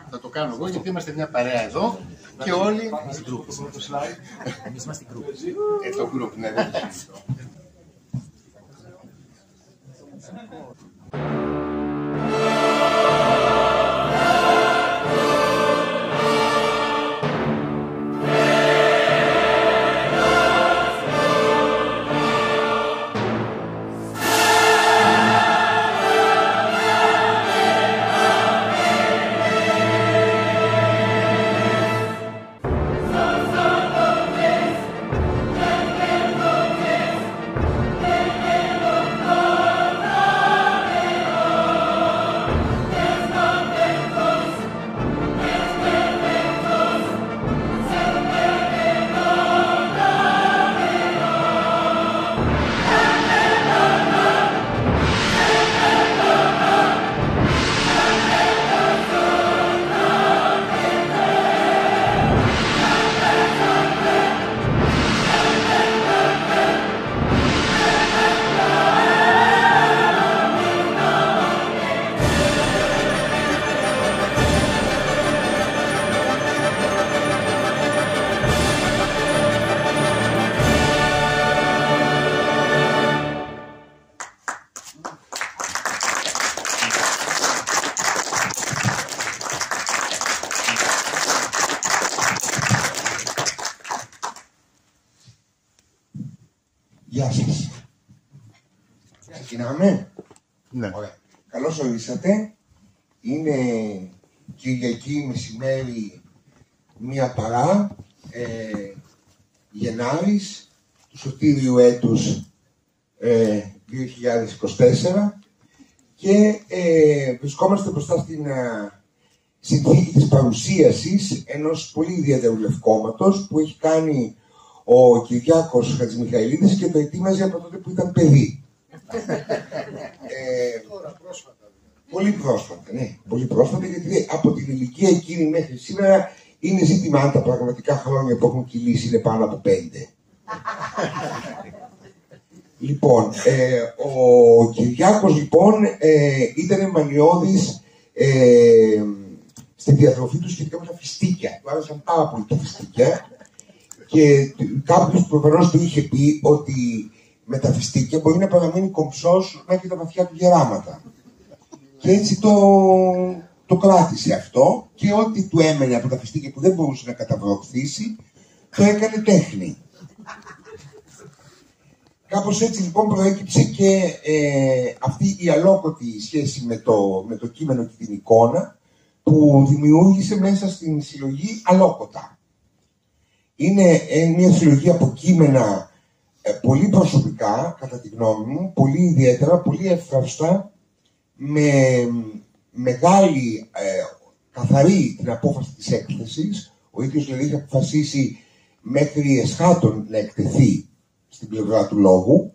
Θα το κάνω εγώ γιατί είμαστε μια παρέα εδώ και όλοι. Εμείς είμαστε group. Το group, ναι, δεν είναι. Γεια σας. Ξεκινάμε. Ναι. Ωραία. Καλώς ορίσατε. Είναι Κυριακή μεσημέρι, μία παρά, Γενάρης του σωτήριου έτους 2024 και βρισκόμαστε μπροστά στην συνθήκη της παρουσίασης ενός πολύ ιδιαίτερου λευκόματος που έχει κάνει ο Κυριάκος Χατζημιχαηλίδης και το ετοίμαζε από τότε που ήταν παιδί. Πολύ πρόσφατα, ναι. Πολύ πρόσφατα, γιατί από την ηλικία εκείνη μέχρι σήμερα είναι ζήτημα αν τα πραγματικά χρόνια που έχουν κυλήσει είναι πάνω από 5. Λοιπόν, ο Κυριάκος λοιπόν ήταν μανιώδης στη διατροφή του σχετικά με τα φιστίκια. Του άρεσαν πάρα πολύ τα φιστίκια. Και κάποιος προφανώς του είχε πει ότι με τα φιστίκια μπορεί να παραμείνει κομψός μέχρι τα βαθιά του γεράματα. Και έτσι το κράτησε αυτό και ό,τι του έμενε από τα φιστίκια που δεν μπορούσε να καταβροχθήσει, το έκανε τέχνη. Κάπως έτσι λοιπόν προέκυψε και αυτή η αλόκοτη σχέση με το κείμενο και την εικόνα που δημιούργησε μέσα στην συλλογή Αλόκοτα. Είναι μια συλλογή από κείμενα πολύ προσωπικά, κατά τη γνώμη μου, πολύ ιδιαίτερα, πολύ εύθραυστα, με μεγάλη, καθαρή την απόφαση της έκθεσης. Ο ίδιος δηλαδή είχε αποφασίσει μέχρι εσχάτων να εκτεθεί στην πλευρά του λόγου,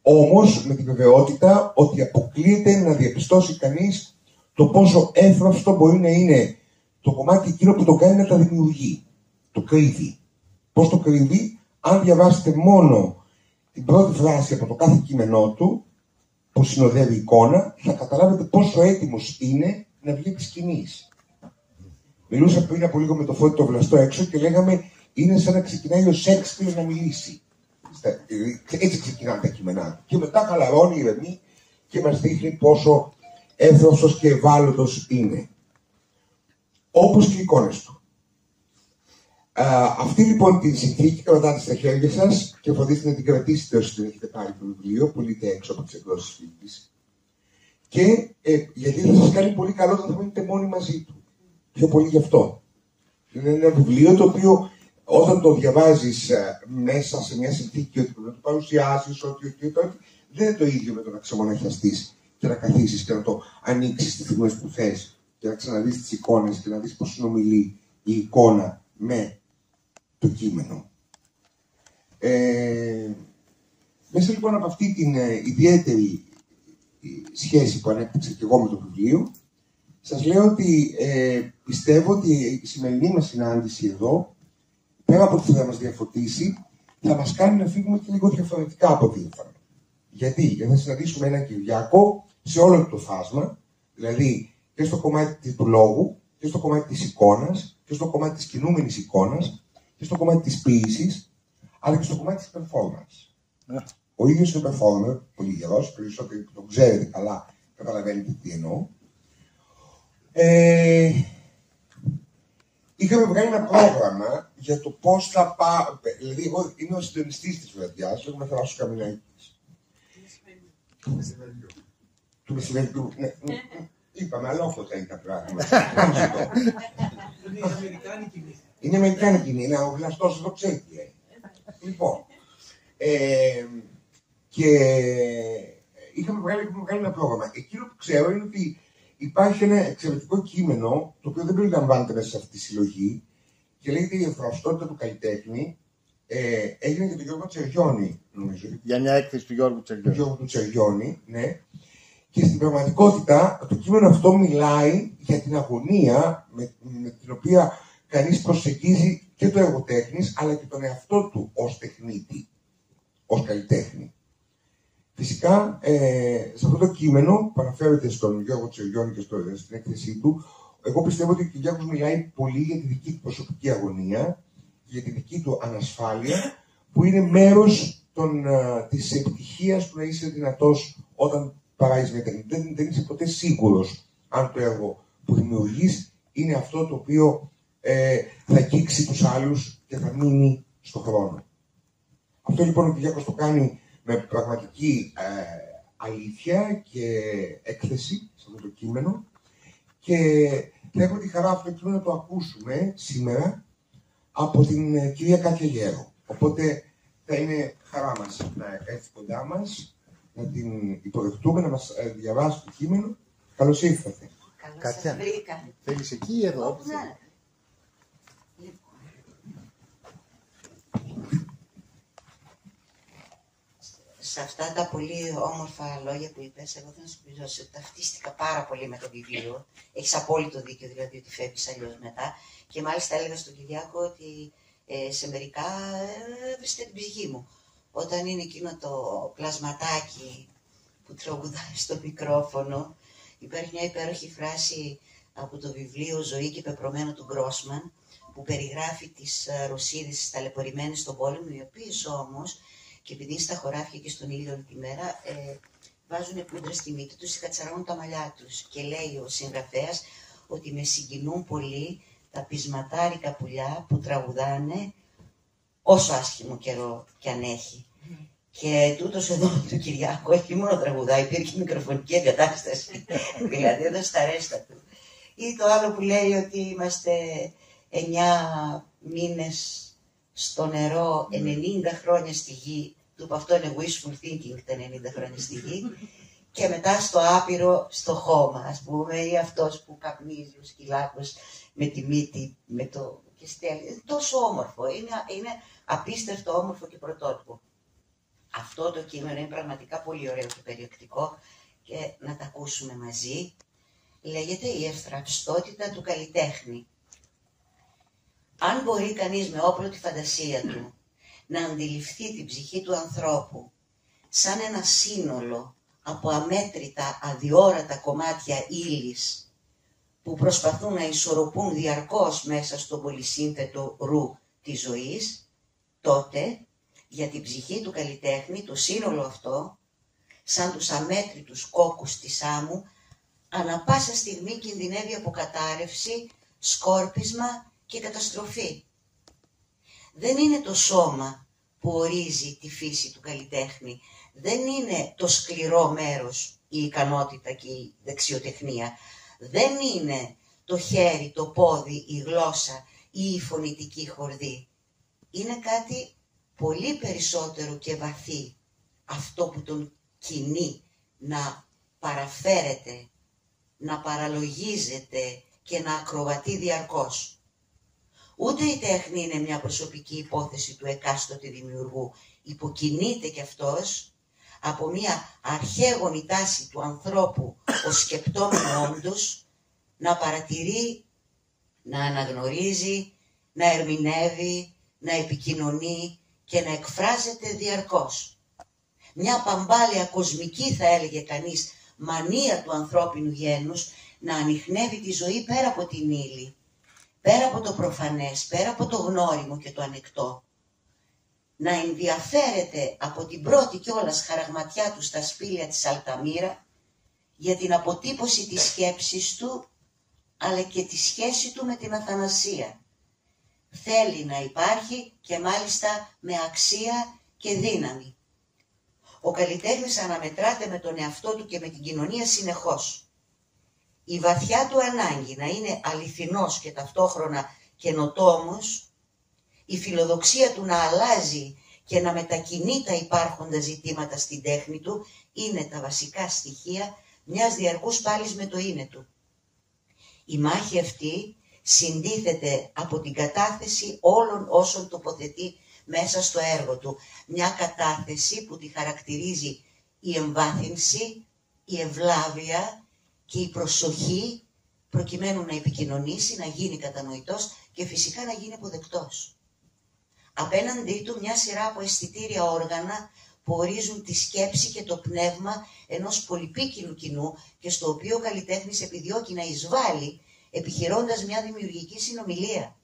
όμως με την βεβαιότητα ότι αποκλείεται να διαπιστώσει κανείς το πόσο εύθραυστο μπορεί να είναι το κομμάτι εκείνο που το κάνει να τα δημιουργεί. Το κρύβει. Πώς το κρύβει? Αν διαβάσετε μόνο την πρώτη φράση από το κάθε κείμενό του, που συνοδεύει εικόνα, θα καταλάβετε πόσο έτοιμος είναι να βγει επί σκηνής. Μιλούσα πριν από λίγο με το Φώτη το Βλαστό έξω και λέγαμε είναι σαν να ξεκινάει ο Σέξπιρ να μιλήσει. Έτσι ξεκινάνε τα κείμενά. Και μετά χαλαρώνει, ηρεμεί και μας δείχνει πόσο εύθραυστος και ευάλωτος είναι. Όπως και οι εικόνες του. Αυτή λοιπόν την συνθήκη κρατάτε στα χέρια σας και φροντίστε να την κρατήσετε όσοι δεν έχετε πάρει το βιβλίο, πουλείτε έξω από τις εκδόσεις Φίλιππης. Και γιατί θα σας κάνει πολύ καλό όταν θα μείνετε μόνοι μαζί του. Πιο πολύ γι' αυτό. Είναι ένα βιβλίο το οποίο όταν το διαβάζεις μέσα σε μια συνθήκη ότι να το παρουσιάσεις, ότι δεν είναι το ίδιο με το να ξεμοναχιαστείς και να καθίσεις και να το ανοίξεις τις στιγμές που θες και να ξαναδείς τις εικόνες και να δεις πώς συνομιλεί η εικόνα με το κείμενο. Μέσα λοιπόν από αυτή την ιδιαίτερη σχέση που ανέπτυξα και εγώ με το βιβλίο, Σας λέω ότι πιστεύω ότι η σημερινή μας συνάντηση εδώ, πέρα από ότι θα μας διαφωτίσει, θα μας κάνει να φύγουμε και λίγο διαφορετικά από ό,τι ήρθαμε. Γιατί θα συναντήσουμε έναν Κυριάκο σε όλο το φάσμα, δηλαδή και στο κομμάτι του λόγου, και στο κομμάτι της εικόνας, και στο κομμάτι της κινούμενης εικόνας, και στο κομμάτι της ποίησης, αλλά και στο κομμάτι της performance. Ο ίδιος είναι performer, πολύ γερός, περισσότερο που τον ξέρετε καλά, καταλαβαίνετε τι εννοώ. Είχαμε βγάλει ένα πρόγραμμα για το πώς θα πάω. Δηλαδή, εγώ είμαι ο συντονιστής της βραδιάς, έχουμε Θανάσος Καμινάκης. Του μεσημεριού. Ναι. Είπαμε, αλόφωτα είναι τα πράγματα. Είναι η Αμερικάνικη νύχτα. Είναι η Αμερικάνικη νύχτα, είναι ο γνωστός εδώ ξέρει τι λέει. Λοιπόν, και είχαμε βγάλει ένα πρόγραμμα. Εκείνο που ξέρω είναι ότι υπάρχει ένα εξαιρετικό κείμενο, το οποίο δεν περιλαμβάνεται μέσα σε αυτή τη συλλογή και λέγεται «Η Ευρωστότητα του καλλιτέχνη». Έγινε για τον Γιώργο Τσεργιώνη, νομίζω. Για μια έκθεση του Γιώργου Τσεργιώνη. Του Γιώργου Τσεργιώνη, ναι. Και στην πραγματικότητα το κείμενο αυτό μιλάει για την αγωνία με την οποία κανείς προσεγγίζει και το έργο τέχνης, αλλά και τον εαυτό του ως τεχνίτη, ως καλλιτέχνη. Φυσικά, σε αυτό το κείμενο που αναφέρεται στον Γιώργο Τσεργιώνη και στην έκθεσή του, εγώ πιστεύω ότι ο Κυριάκος μιλάει πολύ για τη δική του προσωπική αγωνία, για τη δική του ανασφάλεια, που είναι μέρος της επιτυχίας του να είσαι δυνατός όταν παράγεις μια τέχνη. Δεν είσαι ποτέ σίγουρος αν το έργο που δημιουργείς είναι αυτό το οποίο θα αγγίξει τους άλλους και θα μείνει στον χρόνο. Αυτό λοιπόν ο Κυριάκος το κάνει με πραγματική αλήθεια και έκθεση σε αυτό το κείμενο και θα έχω τη χαρά αυτό το κείμενο να το ακούσουμε σήμερα από την κυρία Κάτια Γέρο. Οπότε θα είναι χαρά μας να έρθει κοντά μας, να την υποδεχτούμε, να μας διαβάσει το κείμενο. Καλώς ήρθατε. Καλώς σας βρήκα. Θέλεις εκεί ή εδώ? Όπου να. Σε αυτά τα πολύ όμορφα λόγια που είπες, εγώ θα σου πει ότι ταυτίστηκα πάρα πολύ με το βιβλίο. Έχεις απόλυτο δίκιο, δηλαδή, ότι φεύγεις αλλιώς μετά. Και μάλιστα έλεγα στον Κυριάκο ότι σε μερικά βρίσκεται την ψυχή μου. Όταν είναι εκείνο το πλασματάκι που τραγουδάει στο μικρόφωνο, υπάρχει μια υπέροχη φράση από το βιβλίο «Ζωή και πεπρωμένο» του Γκρόσμαν, που περιγράφει τις Ρωσίδες ταλαιπωρημένες στον πόλεμο, οι οποίες όμως, και επειδή είναι στα χωράφια και στον ήλιο όλη τη μέρα, βάζουν πούντρα στη μύτη τους και κατσαρώνουν τα μαλλιά τους. Και λέει ο συγγραφέας ότι με συγκινούν πολύ τα πεισματάρικα πουλιά που τραγουδάνε όσο άσχημο καιρό κι αν έχει. Και τούτος εδώ του Κυριάκου όχι μόνο τραγουδάει, υπήρχε μικροφωνική εγκατάσταση. Δηλαδή εδώ στα ρέστα του. Ή το άλλο που λέει ότι είμαστε 9 μήνες στο νερό, 90 χρόνια στη γη. Του είπα αυτό είναι wishful thinking τα 90 χρόνια στη γη. Και μετά στο άπειρο, στο χώμα, ας πούμε, ή αυτός που καπνίζει ο σκυλάκος με τη μύτη, με το... και στέλνει. Είναι τόσο όμορφο, είναι απίστευτο όμορφο και πρωτότυπο. Αυτό το κείμενο είναι πραγματικά πολύ ωραίο και περιεκτικό και να τα ακούσουμε μαζί. Λέγεται «Η ευθραυστότητα του καλλιτέχνη». Αν μπορεί κανείς με όπλο τη φαντασία του να αντιληφθεί την ψυχή του ανθρώπου σαν ένα σύνολο από αμέτρητα αδιόρατα κομμάτια ύλης που προσπαθούν να ισορροπούν διαρκώς μέσα στο πολυσύνθετο ρου της ζωής, τότε για την ψυχή του καλλιτέχνη το σύνολο αυτό, σαν τους αμέτρητους κόκκους της άμμου, ανά πάσα στιγμή κινδυνεύει από κατάρρευση, σκόρπισμα και καταστροφή. Δεν είναι το σώμα που ορίζει τη φύση του καλλιτέχνη. Δεν είναι το σκληρό μέρος η ικανότητα και η δεξιοτεχνία. Δεν είναι το χέρι, το πόδι, η γλώσσα ή η φωνητική χορδή. Είναι κάτι πολύ περισσότερο και βαθύ αυτό που τον κινεί να παραφέρεται, να παραλογίζεται και να ακροβατεί διαρκώς. Ούτε η τέχνη είναι μια προσωπική υπόθεση του εκάστοτε δημιουργού. Υποκινείται κι αυτός από μια αρχαίγονη τάση του ανθρώπου ως σκεπτόμενο όντως να παρατηρεί, να αναγνωρίζει, να ερμηνεύει, να επικοινωνεί και να εκφράζεται διαρκώς. Μια παμπάλαια κοσμική, θα έλεγε κανείς, μανία του ανθρώπινου γένους να ανιχνεύει τη ζωή πέρα από την ύλη, πέρα από το προφανές, πέρα από το γνώριμο και το ανεκτό. Να ενδιαφέρεται από την πρώτη κιόλας χαραγματιά του στα σπήλαια της Αλταμύρα για την αποτύπωση της σκέψης του, αλλά και τη σχέση του με την αθανασία. Θέλει να υπάρχει και μάλιστα με αξία και δύναμη. Ο καλλιτέχνης αναμετράται με τον εαυτό του και με την κοινωνία συνεχώς. Η βαθιά του ανάγκη να είναι αληθινός και ταυτόχρονα καινοτόμος, η φιλοδοξία του να αλλάζει και να μετακινεί τα υπάρχοντα ζητήματα στην τέχνη του, είναι τα βασικά στοιχεία μιας διαρκούς πάλης με το είναι του. Η μάχη αυτή συντίθεται από την κατάθεση όλων όσων τοποθετεί μέσα στο έργο του. Μια κατάθεση που τη χαρακτηρίζει η εμβάθυνση, η ευλάβεια και η προσοχή, προκειμένου να επικοινωνήσει, να γίνει κατανοητός και φυσικά να γίνει αποδεκτός. Απέναντί του μια σειρά από αισθητήρια όργανα που ορίζουν τη σκέψη και το πνεύμα ενός πολυπίκυλου κοινού και στο οποίο ο καλλιτέχνης επιδιώκει να εισβάλλει επιχειρώντας μια δημιουργική συνομιλία.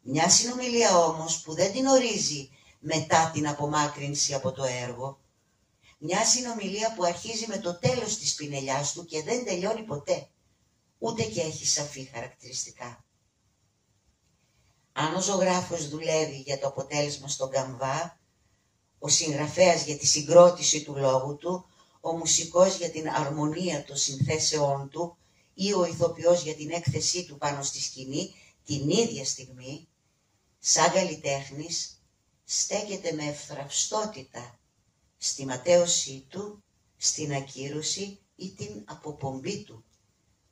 Μια συνομιλία όμως που δεν την ορίζει μετά την απομάκρυνση από το έργο. Μια συνομιλία που αρχίζει με το τέλος της πινελιάς του και δεν τελειώνει ποτέ, ούτε και έχει σαφή χαρακτηριστικά. Αν ο ζωγράφος δουλεύει για το αποτέλεσμα στον καμβά, ο συγγραφέας για τη συγκρότηση του λόγου του, ο μουσικός για την αρμονία των συνθέσεών του ή ο ηθοποιός για την έκθεσή του πάνω στη σκηνή, την ίδια στιγμή, σαν καλλιτέχνης, στέκεται με ευθραυστότητα στη ματέωσή του, στην ακύρωση ή την αποπομπή του.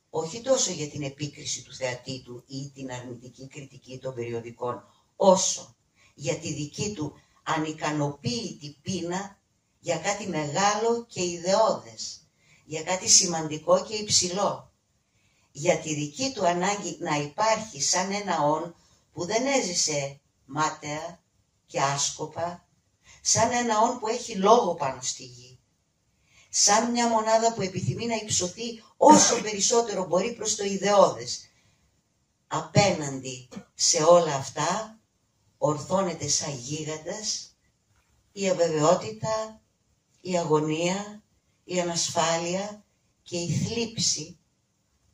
Όχι τόσο για την επίκριση του θεατή του ή την αρνητική κριτική των περιοδικών, όσο για τη δική του ανικανοποίητη πείνα για κάτι μεγάλο και ιδεώδες, για κάτι σημαντικό και υψηλό, για τη δική του ανάγκη να υπάρχει σαν ένα όν που δεν έζησε μάταια και άσκοπα, σαν ένα όν που έχει λόγο πάνω στη γη, σαν μια μονάδα που επιθυμεί να υψωθεί όσο περισσότερο μπορεί προς το ιδεώδες. Απέναντι σε όλα αυτά ορθώνεται σαν γίγαντας η αβεβαιότητα, η αγωνία, η ανασφάλεια και η θλίψη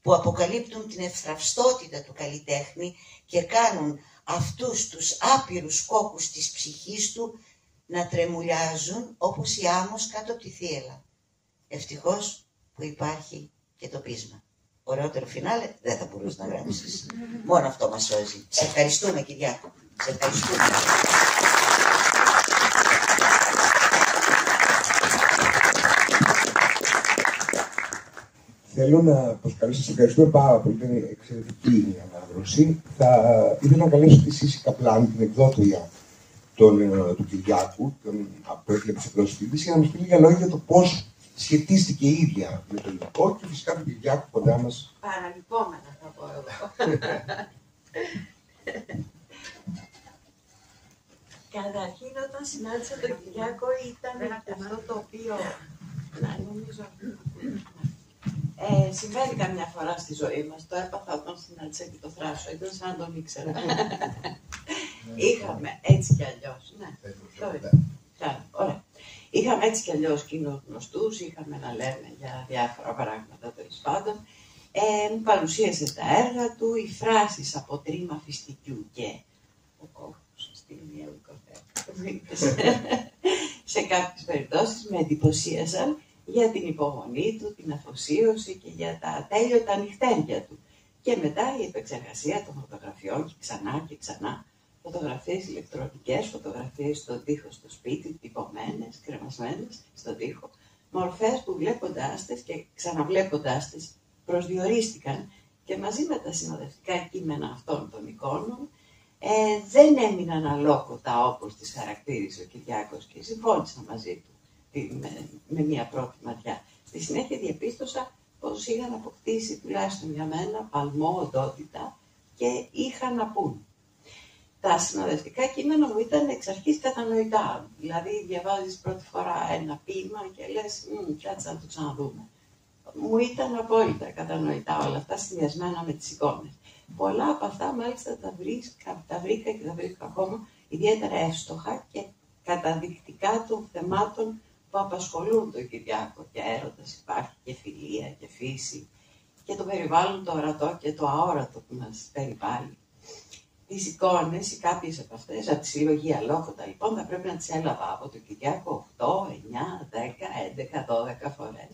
που αποκαλύπτουν την ευθραυστότητα του καλλιτέχνη και κάνουν αυτούς τους άπειρους κόκκους της ψυχής του να τρεμουλιάζουν όπως η άμμος κάτω από τη θύελλα. Ευτυχώς που υπάρχει και το πείσμα. Ωραιότερο φινάλε δεν θα μπορούσε να γράψεις. Μόνο αυτό μας σώζει. Σε ευχαριστούμε, Κυριάκο. Σε ευχαριστούμε. Θέλω να προσκαλέσω, σας ευχαριστούμε πάρα πολύ, ήταν εξαιρετική η ανάγνωση. Θα ήθελα να καλέσω τη Σύση Καπλάν, την εκδότρια του Κυριάκου, που έκλεψε εκδόσεις, για να μας πει λίγα λόγια για το πώς σχετίστηκε η ίδια με το υλικό και φυσικά τον Κυριάκο κοντά μας. Παραλυπόμενα θα πω εγώ. Καταρχήν, όταν συνάντησα τον Κυριάκο ήταν αυτό το οποίο, νομίζω, συμβαίνει καμιά φορά στη ζωή μας. Το έπαθα όταν συνάντησα και το Θράσο, ήταν σαν να τον ήξερα. Είχαμε έτσι κι αλλιώς. Ναι, ωραία. Είχαμε έτσι κι αλλιώς κοινούς γνωστούς, είχαμε να λέμε για διάφορα πράγματα τέλος πάντων. Μου παρουσίασε τα έργα του, οι φράσεις από τρίμα φιστικιού και ο κόκκος στην μία σε κάποιες περιπτώσεις με εντυπωσίασαν για την υπομονή του, την αφοσίωση και για τα ατέλειωτα νυχτέρια του. Και μετά η επεξεργασία των φωτογραφιών και ξανά, φωτογραφίες ηλεκτρονικές, φωτογραφίες στον τοίχο στο σπίτι, τυπωμένες, κρεμασμένες στον τοίχο, μορφές που βλέποντάς τες και ξαναβλέποντάς τες προσδιορίστηκαν και μαζί με τα συνοδευτικά κείμενα αυτών των εικόνων δεν έμειναν αλόκοτα όπως τις χαρακτήρισε ο Κυριάκος και συμφώνησα μαζί του με μία πρώτη ματιά. Στη συνέχεια διαπίστωσα πως είχαν αποκτήσει τουλάχιστον για μένα παλμό, οντότητα και είχαν να πούν. Τα συνοδευτικά κείμενα μου ήταν εξ αρχής κατανοητά. Δηλαδή, διαβάζεις πρώτη φορά ένα ποίημα και λες, κάτσε να το ξαναδούμε. Μου ήταν απόλυτα κατανοητά όλα αυτά, συνδυασμένα με τις εικόνες. Πολλά από αυτά, μάλιστα, τα βρήκα και τα βρίσκω ακόμα ιδιαίτερα εύστοχα και καταδεικτικά των θεμάτων που απασχολούν τον Κυριάκο. Και έρωτας υπάρχει και φιλία και φύση και το περιβάλλον το ορατό και το αόρατο που μας περιβάλλει. Τις εικόνες ή κάποιες από αυτές, από τη συλλογή Αλόκοτα, λοιπόν, θα πρέπει να τις έλαβα από τον Κυριάκο 8, 9, 10, 11, 12 φορές.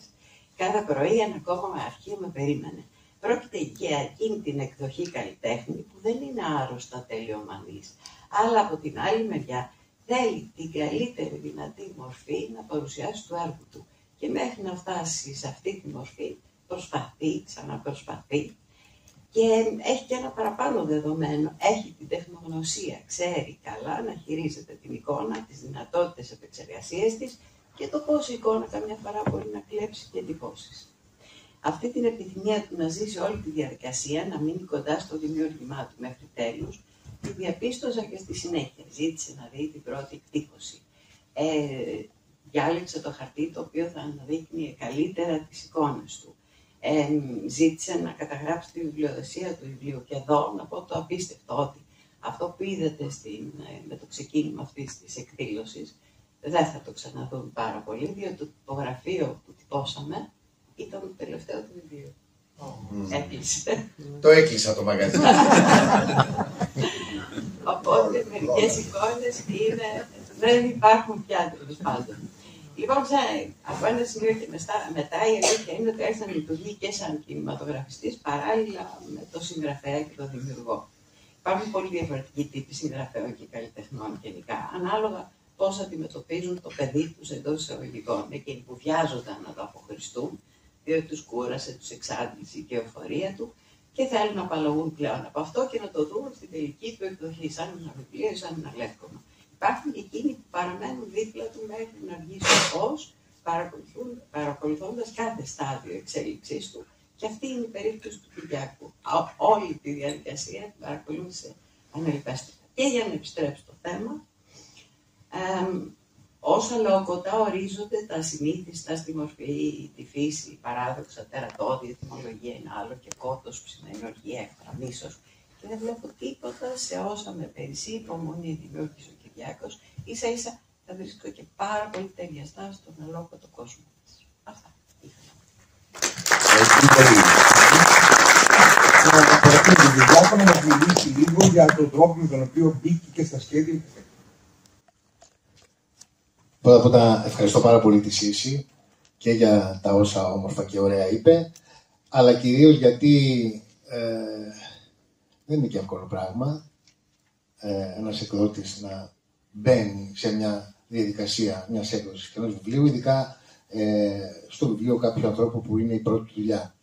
Κάθε πρωί ένα ακόμα αρχείο με περίμενε. Πρόκειται για εκείνη την εκδοχή καλλιτέχνη που δεν είναι άρρωστα τελειομανής, αλλά από την άλλη μεριά θέλει την καλύτερη δυνατή μορφή να παρουσιάσει το έργο του. Και μέχρι να φτάσει σε αυτή τη μορφή προσπαθεί, ξαναπροσπαθεί. Και έχει και ένα παραπάνω δεδομένο. Έχει την τεχνογνωσία, ξέρει καλά να χειρίζεται την εικόνα, τις δυνατότητες επεξεργασίας της και το πώς η εικόνα καμιά φορά μπορεί να κλέψει και εντυπώσεις. Αυτή την επιθυμία του να ζήσει όλη τη διαδικασία, να μείνει κοντά στο δημιούργημά του μέχρι τέλους, τη διαπίστωσα και στη συνέχεια. Ζήτησε να δει την πρώτη εκτύπωση. Διάλεξε το χαρτί το οποίο θα αναδείκνυε καλύτερα τις εικόνες του. Ζήτησε να καταγράψει τη βιβλιοδοσία του βιβλίου και εδώ να πω το απίστευτο ότι αυτό που είδατε με το ξεκίνημα αυτής της εκδήλωσης δεν θα το ξαναδούν πάρα πολύ, διότι το τυπογραφείο που τυπώσαμε ήταν το τελευταίο του βιβλίου. Έκλεισε. Το έκλεισα το μαγαζί. Οπότε μερικές εικόνες δεν υπάρχουν πια, τέλος πάντων. Λοιπόν, από ένα σημείο και μετά η αλήθεια είναι ότι άρχισε να λειτουργεί και σαν κινηματογραφιστής παράλληλα με το συγγραφέα και το δημιουργό. Υπάρχουν πολύ διαφορετικοί τύποι συγγραφέων και καλλιτεχνών γενικά, ανάλογα πώς αντιμετωπίζουν το παιδί τους εντός εισαγωγικών. Εκείνοι που βιάζονταν να το αποχριστούν, διότι τους κούρασε, τους εξάντλησε η εφορία του και θέλουν να απαλλαγούν πλέον από αυτό και να το δουν στην τελική του εκδοχή, σαν ένα βιβλίο ή σαν ένα λεύκομα. Υπάρχουν και εκείνοι που παραμένουν δίπλα του μέχρι να βγει στο φως, παρακολουθώντας κάθε στάδιο εξέλιξής του. Και αυτή είναι η περίπτωση του Κυριάκου. Όλη τη διαδικασία την παρακολούθησε ανελπέστατα. Και για να επιστρέψω στο θέμα, όσα Αλόκοτα ορίζονται τα συνήθιστα στη μορφή, τη φύση, παράδοξα, τερατώδη, ετυμολογία είναι άλλο και κότος που σημαίνει οργή, έχθρα, μίσος. Και δεν βλέπω τίποτα σε όσα με περισσή υπομονή δημιούργησε ο Κυριάκος, ίσα ίσα θα βρίσκω και πάρα πολύ ταιριαστά στον Αλόκοτο κόσμο μας. Αυτά ήθελα. Πρέπει τον Κυριάκο να μας μιλήσει λίγο για τον τρόπο με τον οποίο μπήκε και στα σχέδια. Πρώτα απ' όλα ευχαριστώ πάρα πολύ τη Σύση και για τα όσα όμορφα και ωραία είπε, αλλά κυρίως γιατί δεν είναι και εύκολο πράγμα ένας εκδότης να μπαίνει σε μια διαδικασία μιας έκδοσης και ενός βιβλίου, ειδικά στο βιβλίο κάποιου ανθρώπου που είναι η πρώτη του δουλειά.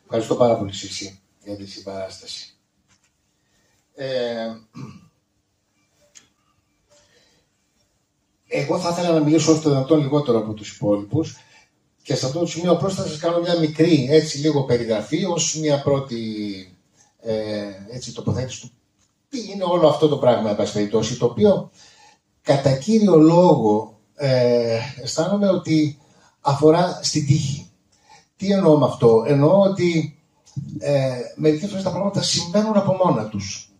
Ευχαριστώ πάρα πολύ Σύση για τη συμπαράσταση. Εγώ θα ήθελα να μιλήσω όσο το δυνατόν λιγότερο από τους υπόλοιπους και σε αυτό το σημείο απλώς θα σας κάνω μια μικρή έτσι λίγο περιγραφή ως μια πρώτη έτσι, τοποθέτηση του τι είναι όλο αυτό το πράγμα, εν πάση περιπτώσει, το οποίο κατά κύριο λόγο αισθάνομαι ότι αφορά στην τύχη. Τι εννοώ με αυτό? Εννοώ ότι μερικές φορές τα πράγματα συμβαίνουν από μόνα τους.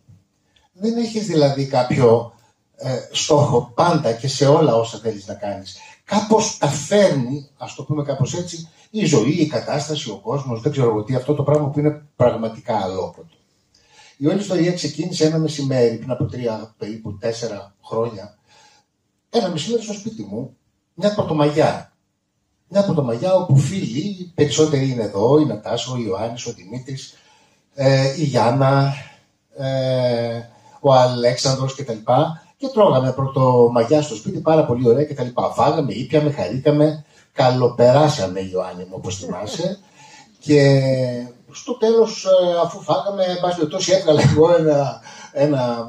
Δεν έχεις δηλαδή κάποιο στόχο πάντα και σε όλα όσα θέλεις να κάνεις. Κάπως τα φέρνει, ας το πούμε κάπως έτσι, η ζωή, η κατάσταση, ο κόσμος, δεν ξέρω εγώ τι, αυτό το πράγμα που είναι πραγματικά αλόκοτο. Η όλη ιστορία ξεκίνησε ένα μεσημέρι, πριν από 4 χρόνια, ένα μεσημέρι στο σπίτι μου, μια Πρωτομαγιά. Μια Πρωτομαγιά όπου φίλοι, οι περισσότεροι είναι εδώ, η Νατάσα, ο Ιωάννης, ο Δημήτρης, η Γιάννα, ο Αλέξανδρος κτλ. Και τρώγαμε Πρωτομαγιά στο σπίτι, πάρα πολύ ωραία κτλ. Φάγαμε, ήπιαμε, χαρήκαμε, καλοπεράσαμε, Ιωάννη μου, όπως θυμάσαι. Και στο τέλος, αφού φάγαμε, εν πάση περιπτώσει, έβγαλα εγώ ένα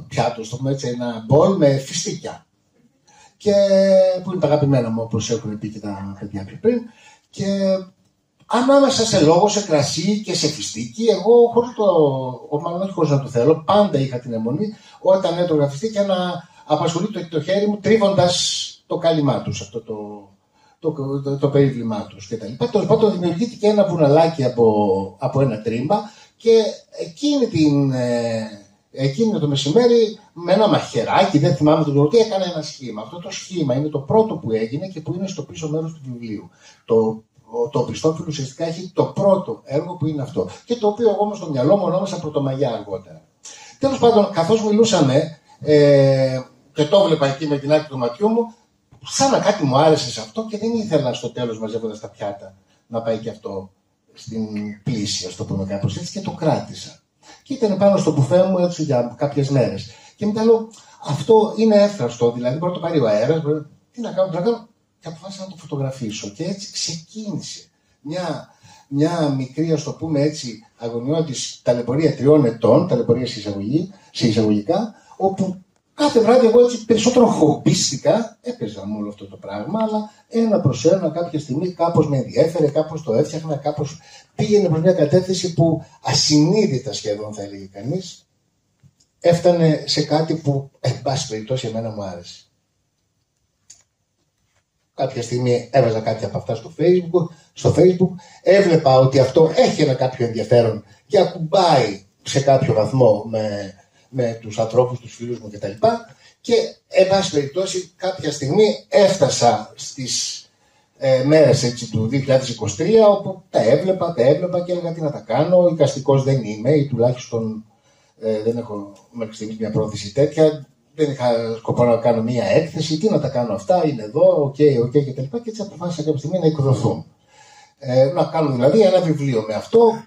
πιάτο, στο πούμε έτσι, ένα μπολ με φιστίκια. Και που είναι τα αγαπημένα μου, όπως έχουν πει και τα παιδιά πριν. Και ανάμεσα σε λόγο, σε κρασί και σε φιστίκι, εγώ μάλλον όχι χωρίς να το θέλω, πάντα είχα την αιμονή όταν έτρωγα φιστίκια να απασχολεί το χέρι μου τρίβοντας το κάλυμά τους, αυτό το περίβλημά τους κτλ. Τέλος πάντων δημιουργήθηκε ένα βουναλάκι από ένα τρίμπα και εκείνο το μεσημέρι με ένα μαχαιράκι, δεν θυμάμαι τον τι, έκανα ένα σχήμα. Αυτό το σχήμα είναι το πρώτο που έγινε και που είναι στο πίσω μέρος του βιβλίου. Το Οπριστόφυλλου ουσιαστικά έχει το πρώτο έργο που είναι αυτό. Και το οποίο εγώ όμως στο μυαλό μου ονόμασα Πρωτομαγιά αργότερα. Τέλος πάντων, καθώς μιλούσαμε και το έβλεπα εκεί με την άκρη του ματιού μου, σαν να κάτι μου άρεσε σε αυτό και δεν ήθελα στο τέλος, μαζεύοντας τα πιάτα, να πάει και αυτό στην πλήση, ας το πούμε κάπως έτσι, και το κράτησα. Και ήταν πάνω στο μπουφέ μου έτσι για κάποιες μέρες. Και μετά λέω, αυτό είναι εύθραυστο, δηλαδή μπορεί να το πάρει ο αέρας, τι να κάνω. Και αποφάσισα να το φωτογραφίσω. Και έτσι ξεκίνησε μια μικρή, ας το πούμε έτσι, αγωνιώτης ταλαιπωρία 3 ετών, ταλαιπωρία σε εισαγωγικά, όπου κάθε βράδυ εγώ έτσι περισσότερο χομπίστηκα, έπαιζα με όλο αυτό το πράγμα, αλλά ένα προς ένα κάποια στιγμή κάπως με ενδιέφερε, κάπως το έφτιαχνα, κάπως πήγαινε προς μια κατεύθυνση που ασυνείδητα σχεδόν θα έλεγε κανείς, έφτανε σε κάτι που, εν πάση περιπτώσει, εμένα μου άρεσε. Κάποια στιγμή έβαζα κάτι από αυτά στο Facebook, έβλεπα ότι αυτό έχει ένα κάποιο ενδιαφέρον και ακουμπάει σε κάποιο βαθμό με τους ανθρώπους, τους φίλους μου κτλ. Και εν πάση περιπτώσει κάποια στιγμή έφτασα στις μέρες έτσι, του 2023 όπου τα έβλεπα και έλεγα τι να τα κάνω, εικαστικός δεν είμαι ή τουλάχιστον δεν έχω μέχρι στιγμής μια πρόθεση τέτοια. Δεν είχα σκοπό να κάνω μία έκθεση, τι να τα κάνω αυτά, είναι εδώ, οκ, κτλ. Και έτσι αποφάσισα κάποια στιγμή να εκδοθούν. Να κάνω δηλαδή ένα βιβλίο με αυτό,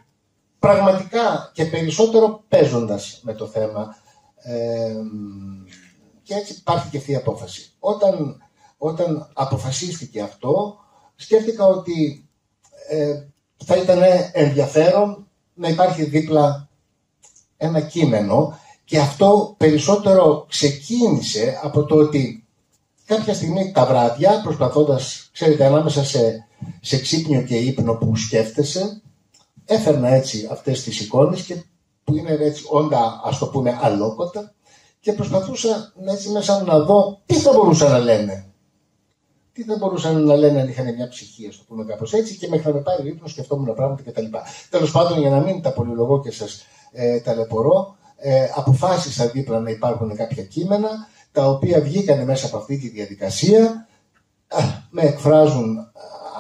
πραγματικά και περισσότερο παίζοντας με το θέμα. Και έτσι υπάρχει και αυτή η απόφαση. Όταν αποφασίστηκε αυτό, σκέφτηκα ότι θα ήταν ενδιαφέρον να υπάρχει δίπλα ένα κείμενο. Και αυτό περισσότερο ξεκίνησε από το ότι κάποια στιγμή τα βράδια, προσπαθώντας, ξέρετε, ανάμεσα σε ξύπνιο και ύπνο που σκέφτεσαι, έφερνα έτσι αυτές τις εικόνες και που είναι έτσι όντα, ας το πούμε, αλόκοτα και προσπαθούσα έτσι μέσα να δω τι θα μπορούσαν να λένε. Τι θα μπορούσαν να λένε αν είχαν μια ψυχή, ας το πούμε κάπως έτσι, και μέχρι να με πάρει ο ύπνος σκεφτόμουν πράγματα κτλ. Τέλος πάντων, για να μην τα πολυλογώ και σας ταλαιπωρώ, αποφάσισα δίπλα να υπάρχουν κάποια κείμενα τα οποία βγήκαν μέσα από αυτή τη διαδικασία, με εκφράζουν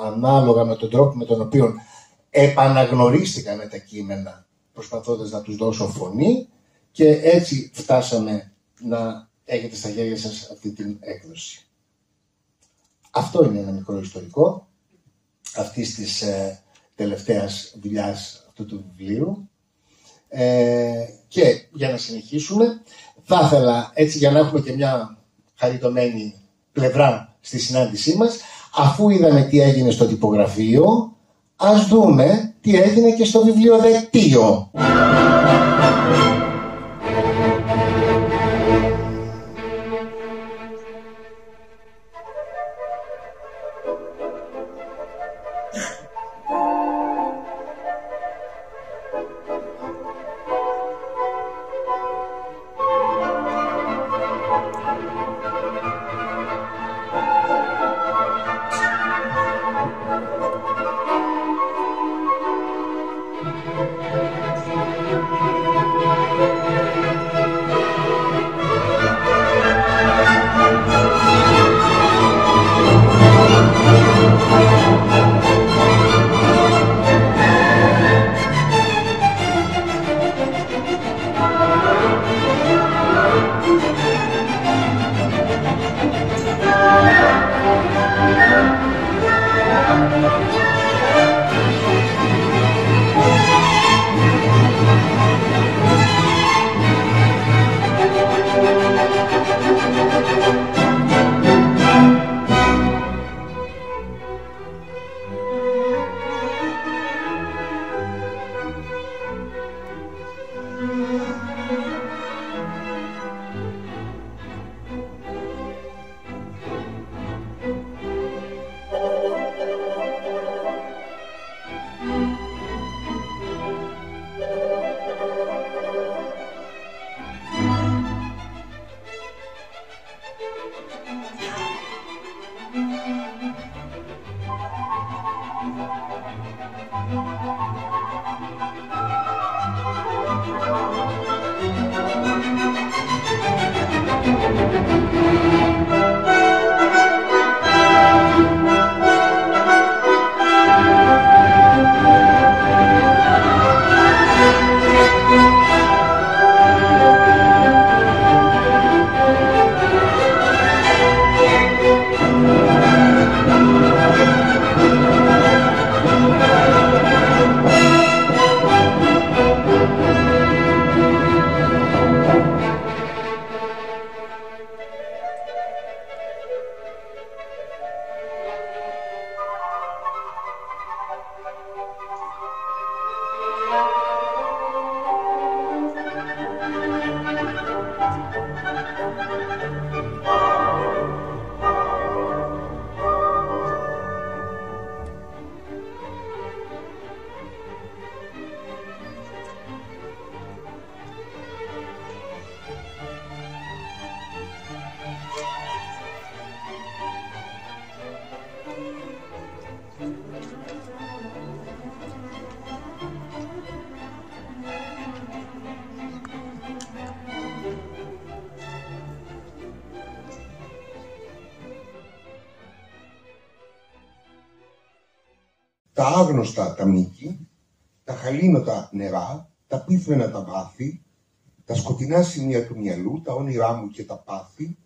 ανάλογα με τον τρόπο με τον οποίο επαναγνωρίστηκα με τα κείμενα προσπαθώντας να τους δώσω φωνή και έτσι φτάσαμε να έχετε στα χέρια σας αυτή την έκδοση. Αυτό είναι ένα μικρό ιστορικό αυτής της τελευταίας δουλειάς αυτού του βιβλίου. Και για να συνεχίσουμε, θα ήθελα έτσι για να έχουμε και μια χαριτωμένη πλευρά στη συνάντησή μας, αφού είδαμε τι έγινε στο τυπογραφείο, ας δούμε τι έγινε και στο βιβλιοδεκτείο. τα άγνωστα τα μήκη, τα χαλίνοτα νερά, τα πίθμενα τα βάθη, τα σκοτεινά σημεία του μυαλού, τα όνειρά μου και τα πάθη,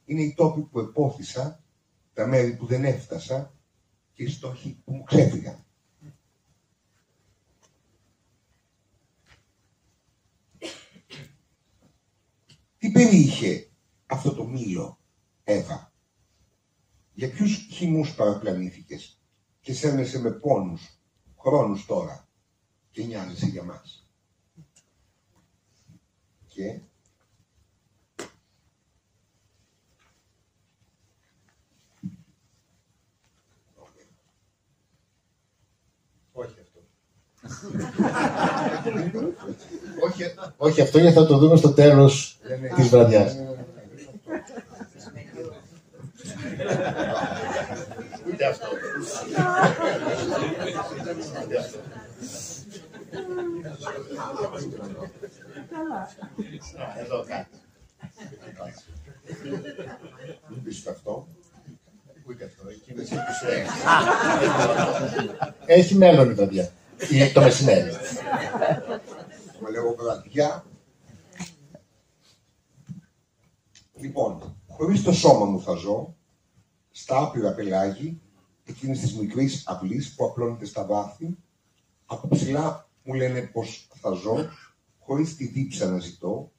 είναι οι τόποι που επόθησα, τα μέρη που δεν έφτασα και οι στόχοι που μου ξέφυγαν. Τι περιείχε αυτό το μήλο, Εύα? Για ποιους χυμούς παραπλανήθηκες και σέρνεσαι με πόνους, χρόνους τώρα και νοιάζεσαι για μας? Και όχι αυτό. όχι αυτό, γιατί θα το δούμε στο τέλος της βραδιάς. Ούτε αυτό. Εδώ κάτι. μην πεις αυτό. Ούτε αυτό. Έχει μέλλον η βραδιά. Το μεσημέρι. Μα λέγω βραδιά. Λοιπόν, χωρίς το σώμα μου θα ζω, στα άπειρα πελάγη, εκείνης της μικρής αυλής που απλώνεται στα βάθη, από ψηλά μου λένε πως θα ζω, χωρίς τη δίψα να ζητώ,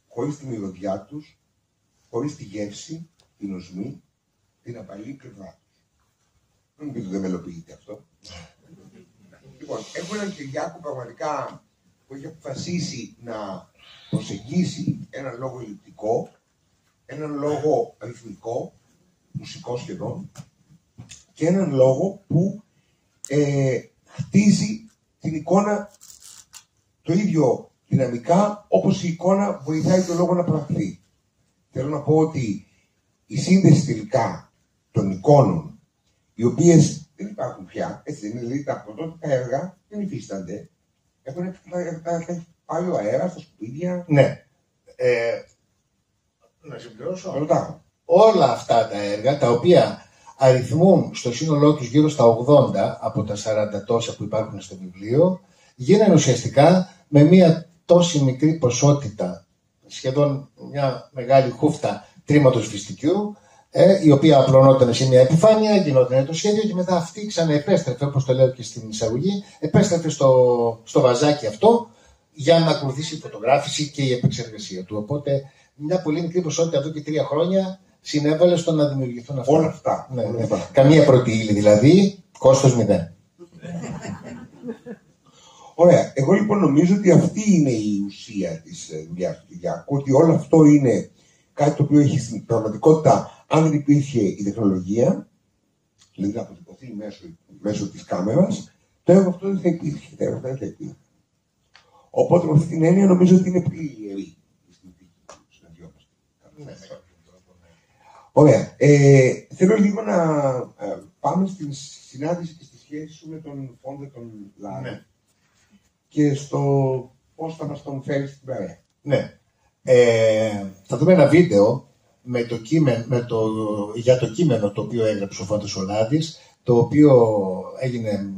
χωρίς τη μυρωδιά τους, χωρίς τη γεύση, την οσμή, την απαλή πλευρά τους. Δεν μου πείτε ότι δεν μελοποιείται αυτό. Λοιπόν, έχω έναν Κυριάκο πραγματικά που έχει αποφασίσει να προσεγγίσει έναν λόγο ελλειπτικό, έναν λόγο αριθμικό, μουσικό σχεδόν, και έναν λόγο που χτίζει την εικόνα το ίδιο δυναμικά όπως η εικόνα βοηθάει το λόγο να προαχθεί. Θέλω να πω ότι η σύνδεση τελικά των εικόνων, οι οποίες δεν υπάρχουν πια, έτσι δεν είναι, δηλαδή τα πρωτότυπα έργα δεν υφίστανται, έχουν πάει ο αέρας στα σκουπίδια. Ναι. Να συμπληρώσω. Ρωτάω. Όλα αυτά τα έργα, τα οποία αριθμούν στο σύνολό τους γύρω στα 80 από τα 40 τόσα που υπάρχουν στο βιβλίο, γίνανε ουσιαστικά με μία τόση μικρή ποσότητα, σχεδόν μια μεγάλη χούφτα τρίματος φυστικιού, η οποία απλωνόταν σε μια επιφάνεια, γινόταν το σχέδιο και μετά αυτή ξαναεπέστρεφε, όπως το λέω και στην εισαγωγή, επέστρεφε στο βαζάκι αυτό για να ακολουθήσει η φωτογράφηση και η επεξεργασία του. Οπότε μια πολύ μικρή ποσότητα εδώ και 3 χρόνια συνέβαλε στο να δημιουργηθούν αυτά. Όλα αυτά. Ναι, ναι. Καμία πρώτη ύλη δηλαδή, κόστος 0. Ωραία. Εγώ λοιπόν νομίζω ότι αυτή είναι η ουσία της δουλειάς του Κυριάκου, ότι όλο αυτό είναι κάτι το οποίο έχει στην πραγματικότητα, αν δεν υπήρχε η τεχνολογία, δηλαδή να αποτυπωθεί μέσω της κάμερας, το έργο αυτό δεν θα υπήρχε. Το έργο δεν θα υπήρχε. Οπότε με αυτή την έννοια νομίζω ότι είναι πολύ ιερή η συνθήκη που συναντιόμαστε. Ωραία. Θέλω λίγο να πάμε στην συνάντηση και στη σχέση σου με τον Φόντε τον Λάρη. Ναι. Και στο πώς θα μας τον φέρει στην παρέα. Ναι. Θα δούμε ένα βίντεο για το κείμενο το οποίο έγραψε ο Φόντας ο Λάδης, το οποίο έγινε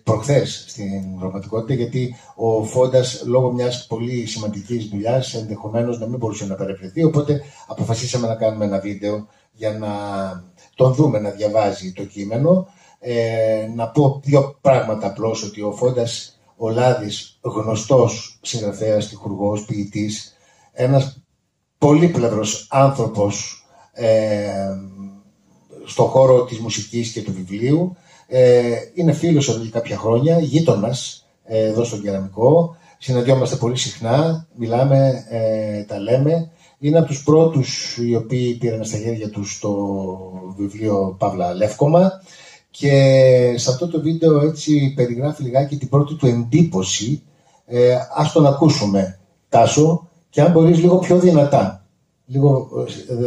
προχθές στην πραγματικότητα, γιατί ο Φόντας λόγω μιας πολύ σημαντικής δουλειάς ενδεχομένως να μην μπορούσε να παρευρεθεί, οπότε αποφασίσαμε να κάνουμε ένα βίντεο για να τον δούμε να διαβάζει το κείμενο. Να πω 2 πράγματα απλώς, ότι ο Φόντας ο Λάδης, γνωστός συγγραφέας, τυχουργός, ποιητής, ένας πολύπλευρος άνθρωπος στον χώρο της μουσικής και του βιβλίου. Είναι φίλος εδώ και κάποια χρόνια, γείτονας εδώ στον Κεραμικό. Συναντιόμαστε πολύ συχνά, μιλάμε, τα λέμε. Είναι από τους πρώτους οι οποίοι πήραν στα χέρια τους το βιβλίο Παύλα Λεύκομα. Και σε αυτό το βίντεο έτσι περιγράφει λιγάκι την πρώτη του εντύπωση. Ας τον ακούσουμε, Τάσο, και αν μπορείς λίγο πιο δυνατά.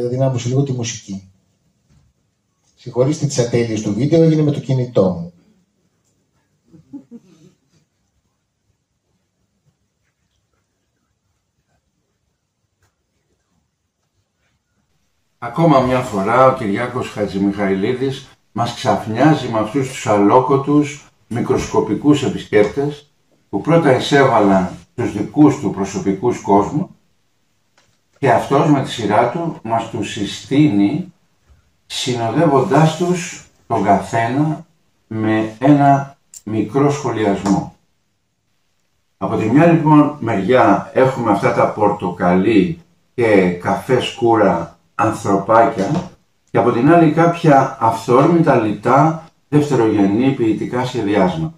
Δυνάμωσε λίγο τη μουσική. Συγχωρήστε τις ατέλειες του βίντεο, έγινε με το κινητό μου. Ακόμα μια φορά ο Κυριάκος Χατζημιχαηλίδης μας ξαφνιάζει με αυτούς τους αλόκοτους μικροσκοπικούς επισκέπτες που πρώτα εισέβαλαν τους δικούς του προσωπικούς κόσμου και αυτός με τη σειρά του μας τους συστήνει συνοδεύοντάς τους τον καθένα με ένα μικρό σχολιασμό. Από τη μια λοιπόν μεριά έχουμε αυτά τα πορτοκαλί και καφέ σκούρα ανθρωπάκια και από την άλλη κάποια αυθόρμητα λιτά δευτερογενή ποιητικά σχεδιάσματα.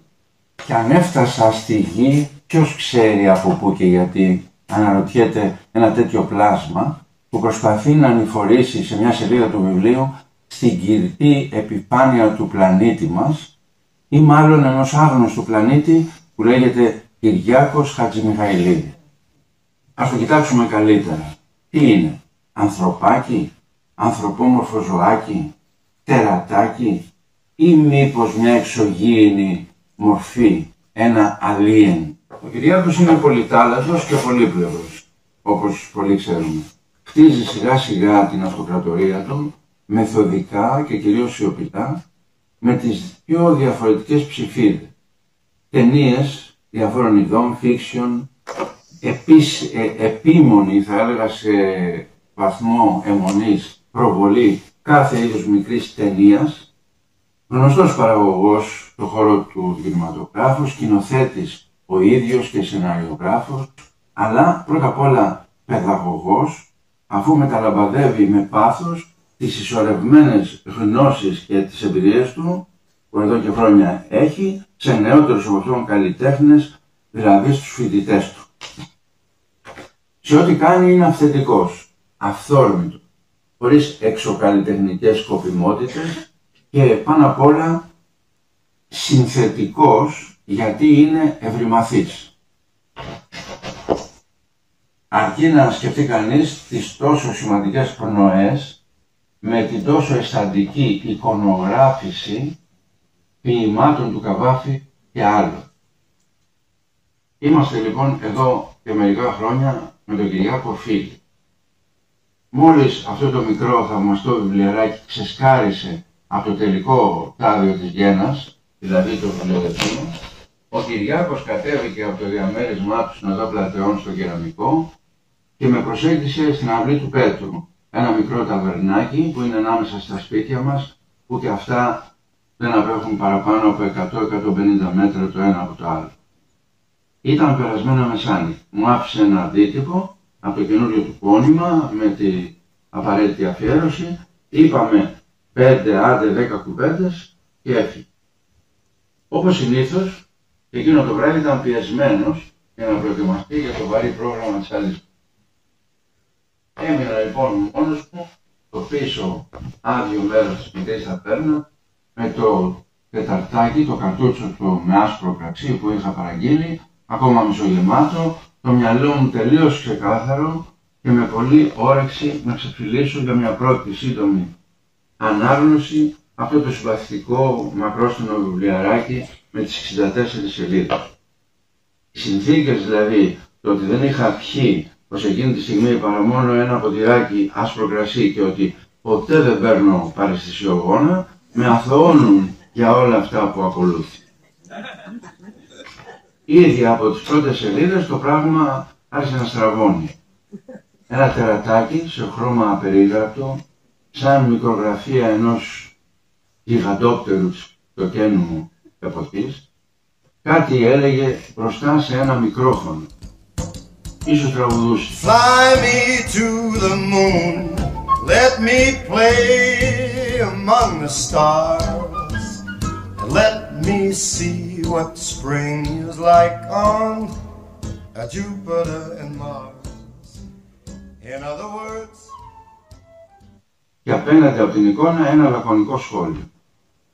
Και αν έφτασα στη γη, ποιος ξέρει από πού και γιατί, αναρωτιέται ένα τέτοιο πλάσμα που προσπαθεί να ανηφορήσει σε μια σελίδα του βιβλίου στην κυρτή επιφάνεια του πλανήτη μας ή μάλλον ενός άγνωστου πλανήτη που λέγεται Κυριάκος Χατζημιχαηλίδη. Ας το κοιτάξουμε καλύτερα. Τι είναι, ανθρωπάκι, ανθρωπόμορφο ζωάκι, τερατάκι ή μήπως μια εξωγήινη μορφή, ένα alien. Ο Κυριάκος είναι πολυτάλαντος και πολύπλευρος, όπως πολλοί ξέρουμε. Χτίζει σιγά σιγά την αυτοκρατορία του, μεθοδικά και κυρίως σιωπηλά, με τις πιο διαφορετικές ψηφίδες. Ταινίες διαφόρων ειδών, fiction, επίμονη θα έλεγα σε βαθμό αιμονής προβολή κάθε είδους μικρής ταινίας, γνωστός παραγωγός στον χώρο του κινηματογράφου, σκηνοθέτης ο ίδιος και σεναριογράφος, αλλά πρώτα απ' όλα παιδαγωγός, αφού μεταλαμπαδεύει με πάθος τις συσσωρευμένες γνώσεις και τις εμπειρίες του, που εδώ και χρόνια έχει, σε νεότερους από αυτόν καλλιτέχνες, δηλαδή στους φοιτητές του. Σε ό,τι κάνει είναι αυθεντικός, αυθόρμητο, χωρίς εξωκαλλιτεχνικές σκοπιμότητες και πάνω απ' όλα συνθετικός, γιατί είναι ευρυμαθής. Αρκεί να σκεφτεί κανείς τις τόσο σημαντικές πνοές με την τόσο αισθαντική εικονογράφηση ποιημάτων του Καβάφη και άλλων. Είμαστε λοιπόν εδώ και μερικά χρόνια με τον Κυριάκο φίλοι. Μόλις αυτό το μικρό θαυμαστό βιβλιαράκι ξεσκάρισε από το τελικό στάδιο της γένας, δηλαδή το βιβλιοδευτείο, ο Κυριάκος κατέβηκε από το διαμέρισμά του στον Οδό Πλατεών στο Κεραμικό και με προσέγγισε στην αυλή του Πέτρου, ένα μικρό ταβερνάκι που είναι ανάμεσα στα σπίτια μας, που και αυτά δεν απέχουν παραπάνω από 100-150 μέτρα το ένα από το άλλο. Ήταν περασμένα μεσάνυχτα. Μου άφησε ένα αντίτυπο από το καινούριο του πόνημα με την απαραίτητη αφιέρωση. Είπαμε 5 άντε 10 κουβέντες και έφυγε. Όπως συνήθως, εκείνο το βράδυ ήταν πιεσμένος για να προετοιμαστεί για το βαρύ πρόγραμμα της άλλης. Έμεινα λοιπόν μόνος μου το πίσω άδειο μέρος της μικρής ταβέρνα με το τεταρτάκι, το καρτούτσο του με άσπρο κραξί που είχα παραγγείλει, ακόμα μισογεμάτο, το μυαλό μου τελείως ξεκάθαρο και με πολλή όρεξη να ξεφυλίσω για μια πρώτη σύντομη ανάγνωση αυτό το συμπαθητικό μακρόστενο βιβλιαράκι με τις 64 σελίδες. Οι συνθήκες δηλαδή, το ότι δεν είχα πιει ως εκείνη τη στιγμή παρά μόνο ένα ποτηράκι άσπρο κρασί και ότι ποτέ δεν παίρνω παραισθησιογόνα, με αθωώνουν για όλα αυτά που ακολούθη. Ήδη από τις πρώτες σελίδες το πράγμα άρχισε να στραβώνει. Ένα τερατάκι σε χρώμα απερίγραπτο, σαν μικρογραφία ενός γιγαντόπτερου του κένου εποχής, κάτι έλεγε μπροστά σε ένα μικρόφωνο. Ίσως τραγουδούσε. Fly me to the moon, let me play among the stars, and let me see what spring is like on Jupiter and Mars. In other words... Και απέναντι από την εικόνα ένα λακωνικό σχόλιο.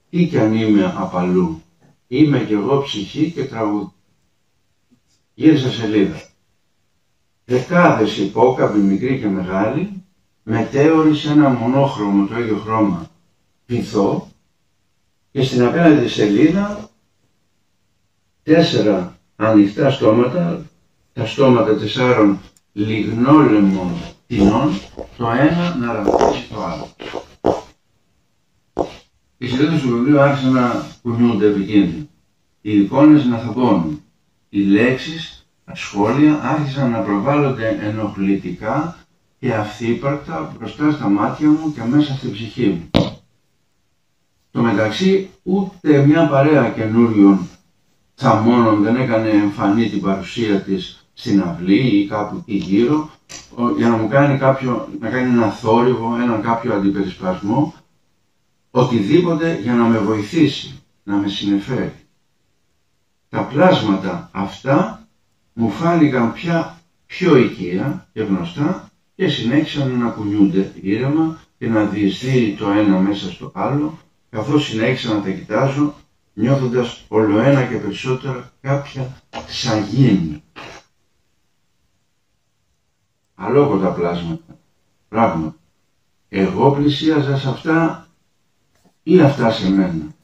Τι κι αν είμαι απαλού, είμαι κι εγώ ψυχή και τραγούδι. Γύρισα σελίδα. Δεκάδες υπόκαποι μικροί και μεγάλοι, μετέωροι σε ένα μονόχρωμο το ίδιο χρώμα πυθό και στην απέναντι σελίδα 4 ανοιχτά στόματα, τα στόματα 4 λιγνόλεμων τεινών, το ένα να ραμπήσει το άλλο. Οι σελίδες του βιβλίου άρχισαν να κουνιούνται επικίνδυνα. Οι εικόνες να θαπώνουν. Οι λέξεις, τα σχόλια άρχισαν να προβάλλονται ενοχλητικά και αυθύπαρκτα μπροστά στα μάτια μου και μέσα στη ψυχή μου. Στο μεταξύ, ούτε μια παρέα καινούριων τσαμώνων δεν έκανε εμφανή την παρουσία της στην αυλή ή κάπου εκεί γύρω, για να μου κάνει να κάνει ένα θόρυβο, έναν κάποιο αντιπερισπασμό, οτιδήποτε για να με βοηθήσει, να με συνεφέρει. Τα πλάσματα αυτά μου φάνηκαν πια πιο οικεία και γνωστά και συνέχισαν να κουνιούνται ήρεμα και να διεισδύει το ένα μέσα στο άλλο, καθώς συνέχισα να τα κοιτάζω, νιώθοντας ολοένα και περισσότερα κάποια σαγίνη. Αλόκοτα πλάσματα, πράγματα. Εγώ πλησίαζα σε αυτά ή αυτά σε μένα.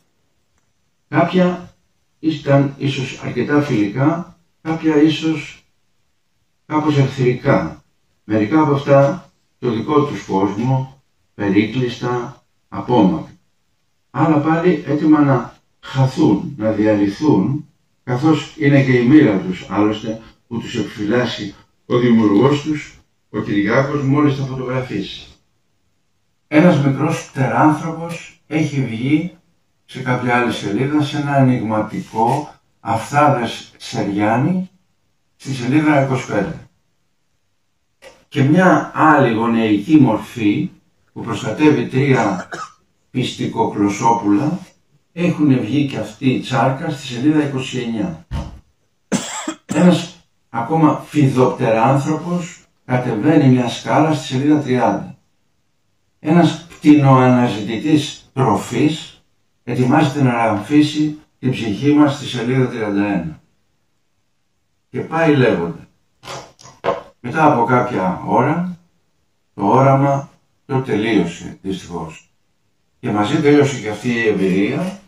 Κάποια ήταν ίσως αρκετά φιλικά, κάποια ίσως κάπως εχθρικά. Μερικά από αυτά το δικό τους κόσμο, περίκλειστα, απόμακρα. Άλλα πάλι έτοιμα να χαθούν, να διαλυθούν, καθώς είναι και η μοίρα τους, άλλωστε, που τους επιφυλάσσει ο δημιουργός τους, ο Κυριάκος, μόλις τα φωτογραφίσει. Ένας μικρός πτεράνθρωπος έχει βγει σε κάποια άλλη σελίδα, σε ένα ενιγματικό Αφθάδες Σεριάννη, στη σελίδα 25. Και μια άλλη γωνεϊκή μορφή που προστατεύει 3 πιστικοκλωσόπουλα έχουν βγει και αυτή η τσάρκα στη σελίδα 29. Ένας ακόμα φιδοπτεράνθρωπος κατεβαίνει μια σκάλα στη σελίδα 30. Ένας κτηνοαναζητητής τροφής ετοιμάζεται να ραμφίσει την ψυχή μας στη σελίδα 31. Και πάει λέγοντα. Μετά από κάποια ώρα, το όραμα το τελείωσε δυστυχώς. Και μαζί τελείωσε και αυτή η εμπειρία,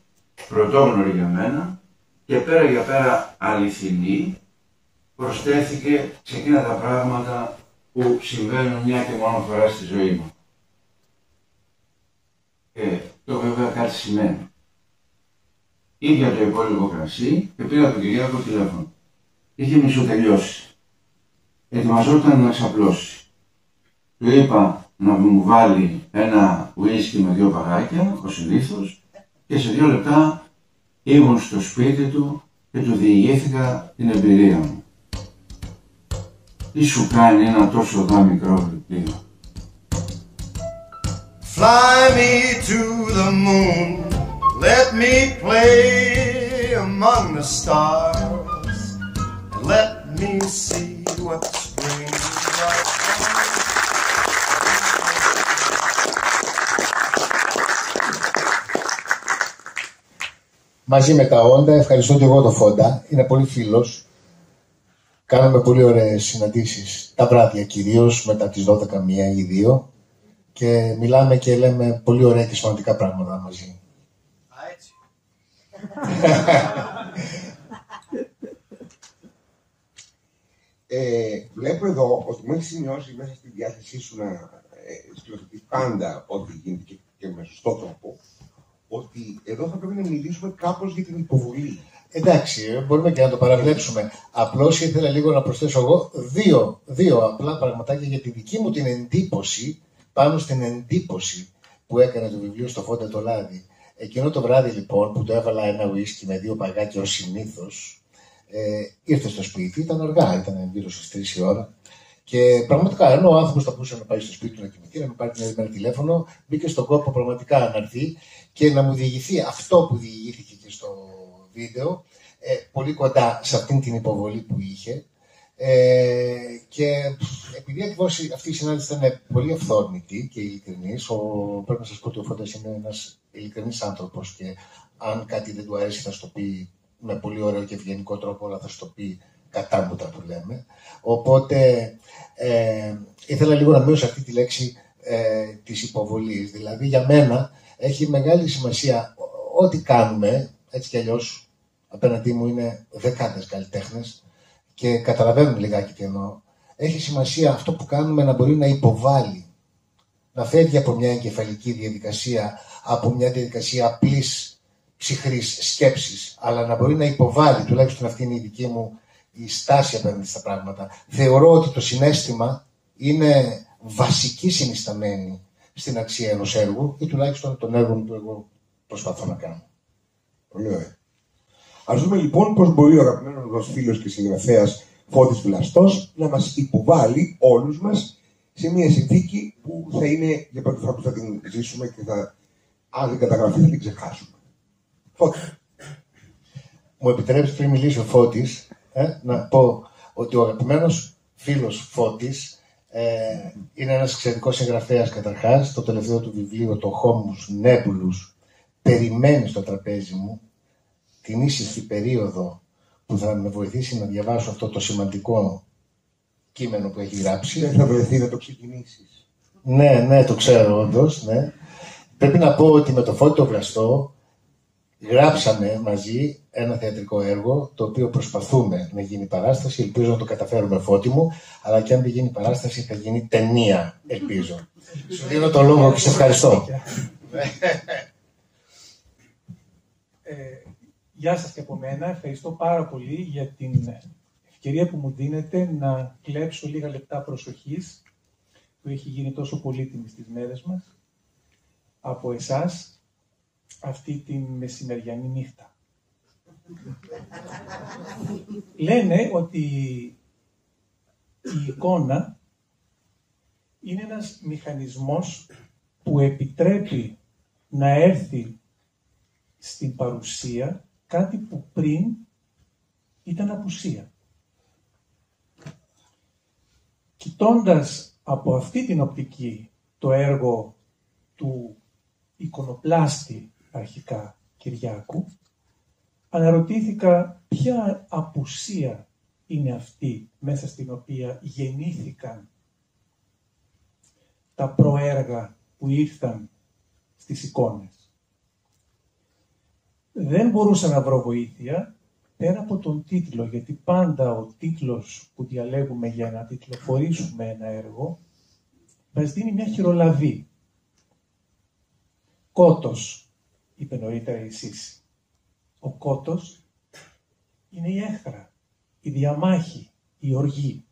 πρωτόγνωρη για μένα, και πέρα για πέρα αληθινή, προσθέθηκε σε εκείνα τα πράγματα που συμβαίνουν μια και μόνο φορά στη ζωή μου. Το βέβαια κάτι σημαίνει. Ήπια το υπόλοιπο κρασί και πήρα τον Κυριάκο τηλέφωνο. Είχε μισοτελειώσει. Ετοιμαζόταν να ξαπλώσει. Του είπα να μου βάλει ένα ουίσκι με 2 παγάκια, ο συνήθως, και σε 2 λεπτά ήμουν στο σπίτι του και του διηγήθηκα την εμπειρία μου. Τι σου κάνει ένα τόσο μικρό βιβλίο? Fly me to the moon, let me play among the stars, and let me see what spring is like. Μαζί με τα όντα, ευχαριστώ και εγώ τον Φόντα, είναι πολύ φίλος. Κάναμε πολύ ωραίες συναντήσεις, τα βράδια κυρίως, μετά τις 12 μία ή 2. Και μιλάμε και λέμε πολύ ωραία και σημαντικά πράγματα μαζί. Έτσι. Βλέπω εδώ ότι μου έχει σημειώσει μέσα στη διάθεσή σου να σκηνοθετείς πάντα ό,τι γίνεται και με σωστό τρόπο, ότι εδώ θα πρέπει να μιλήσουμε κάπως για την υποβολή. Εντάξει, μπορούμε και να το παραβλέψουμε. Απλώς ήθελα λίγο να προσθέσω εγώ δύο απλά πραγματάκια για τη δική μου την εντύπωση, πάνω στην εντύπωση που έκανε το βιβλίο στο Φόντα το Λάδι. Εκείνο το βράδυ λοιπόν που το έβαλα ένα ουίσκι με 2 παγάκια ως συνήθως, ήρθε στο σπίτι, ήταν αργά, ήταν γύρω στις 3 η ώρα. Και πραγματικά, ενώ ο άνθρωπος θα μπορούσε να πάει στο σπίτι του να κοιμηθεί, να μου πάρει την άλλη μέρα τηλέφωνο, μπήκε στον κόπο πραγματικά να έρθει και να μου διηγηθεί αυτό που διηγήθηκε και στο βίντεο, πολύ κοντά σε αυτήν την υποβολή που είχε. Και επειδή ακριβώς αυτή η συνάντηση ήταν πολύ αυθόρμητη και ειλικρινής, πρέπει να σας πω ότι ο Φόντας είναι ένας ειλικρινής άνθρωπος και αν κάτι δεν του αρέσει θα σου το πει με πολύ ωραίο και ευγενικό τρόπο, αλλά θα σου το πει κατάμουτα που λέμε. Οπότε ήθελα λίγο να μείνω σε αυτή τη λέξη της υποβολής. Δηλαδή για μένα έχει μεγάλη σημασία ό,τι κάνουμε, έτσι κι αλλιώς απέναντί μου είναι δεκάδες καλλιτέχνες και καταλαβαίνουν λιγάκι τι εννοώ. Έχει σημασία αυτό που κάνουμε να μπορεί να υποβάλει να φεύγει από μια εγκεφαλική διαδικασία, από μια διαδικασία απλής ψυχρής σκέψης, αλλά να μπορεί να υποβάλει, τουλάχιστον αυτή είναι η δική μου η στάση απέναντι στα πράγματα. Θεωρώ ότι το συναίσθημα είναι βασική συνισταμένη στην αξία ενός έργου ή τουλάχιστον των έργων που εγώ προσπαθώ να κάνω. Πολύ ωραία. Ας δούμε λοιπόν πώς μπορεί ο αγαπημένος μας φίλος και συγγραφέας Φώτης Βλαστός να μας υποβάλει όλους μας σε μια συνθήκη που θα είναι για πρώτη φορά που θα την ζήσουμε και αν δεν καταγραφεί θα την ξεχάσουμε. Φώτη. Μου επιτρέψει πριν μιλήσει ο Φώτης να πω ότι ο αγαπημένος φίλος Φώτης είναι ένας εξαιρετικός συγγραφέας καταρχάς. Το τελευταίο του βιβλίο, το Homus Nebulus, περιμένει στο τραπέζι μου την ήσυχη περίοδο που θα με βοηθήσει να διαβάσω αυτό το σημαντικό κείμενο που έχει γράψει. Δεν θα βρεθεί να το ξεκινήσεις. Ναι, το ξέρω όντως. Ναι. Πρέπει να πω ότι με το Φώτη το Βλαστό γράψαμε μαζί ένα θεατρικό έργο, το οποίο προσπαθούμε να γίνει παράσταση. Ελπίζω να το καταφέρουμε, Φώτη μου, αλλά και αν δεν γίνει παράσταση θα γίνει ταινία, ελπίζω. Σου δίνω το λόγο και σε ευχαριστώ. Γεια σας και από μένα. Ευχαριστώ πάρα πολύ για την ευκαιρία που μου δίνετε να κλέψω λίγα λεπτά προσοχής που έχει γίνει τόσο πολύτιμη στις μέρες μας από εσάς αυτή την μεσημεριανή νύχτα. Λένε ότι η εικόνα είναι ένας μηχανισμός που επιτρέπει να έρθει στην παρουσία κάτι που πριν ήταν απουσία. Κοιτώντας από αυτή την οπτική το έργο του εικονοπλάστη αρχικά Κυριάκου, αναρωτήθηκα ποια απουσία είναι αυτή μέσα στην οποία γεννήθηκαν τα προέργα που ήρθαν στις εικόνες. Δεν μπορούσα να βρω βοήθεια πέρα από τον τίτλο, γιατί πάντα ο τίτλος που διαλέγουμε για να τιτλοφορήσουμε ένα έργο μας δίνει μια χειρολαβή. Κότος, είπε νωρίτερα η Σύση. Ο κότος είναι η έχθρα, η διαμάχη, η οργή.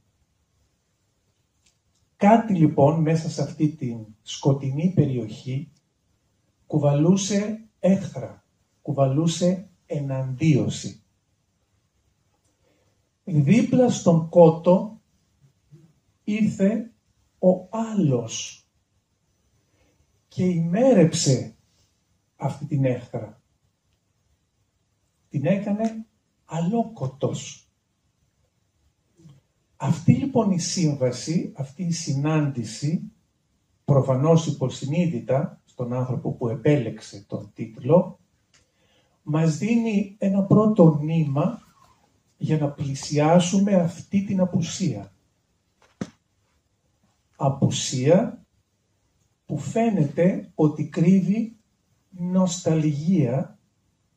Κάτι λοιπόν μέσα σε αυτή την σκοτεινή περιοχή κουβαλούσε έχθρα, κουβαλούσε εναντίωση. Δίπλα στον κότο ήρθε ο άλλος και ημέρεψε αυτή την έχθρα. Την έκανε αλόκοτος. Αυτή λοιπόν η σύμβαση, αυτή η συνάντηση, προφανώς υποσυνείδητα στον άνθρωπο που επέλεξε τον τίτλο, μας δίνει ένα πρώτο νήμα για να πλησιάσουμε αυτή την απουσία. Απουσία που φαίνεται ότι κρύβει νοσταλγία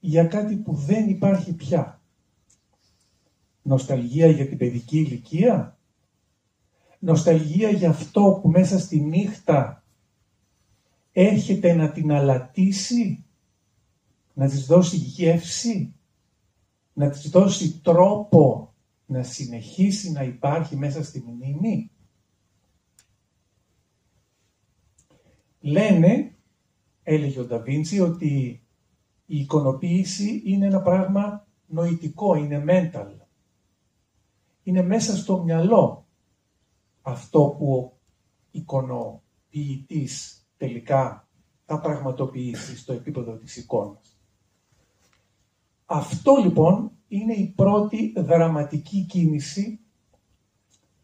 για κάτι που δεν υπάρχει πια. Νοσταλγία για την παιδική ηλικία. Νοσταλγία για αυτό που μέσα στη νύχτα έρχεται να την αλατίσει, να της δώσει γεύση, να της δώσει τρόπο να συνεχίσει να υπάρχει μέσα στη μνήμη. Λένε, έλεγε ο Νταβίντσι, ότι η εικονοποίηση είναι ένα πράγμα νοητικό, είναι mental. Είναι μέσα στο μυαλό αυτό που ο εικονοποιητής τελικά θα πραγματοποιήσει στο επίπεδο της εικόνας. Αυτό λοιπόν είναι η πρώτη δραματική κίνηση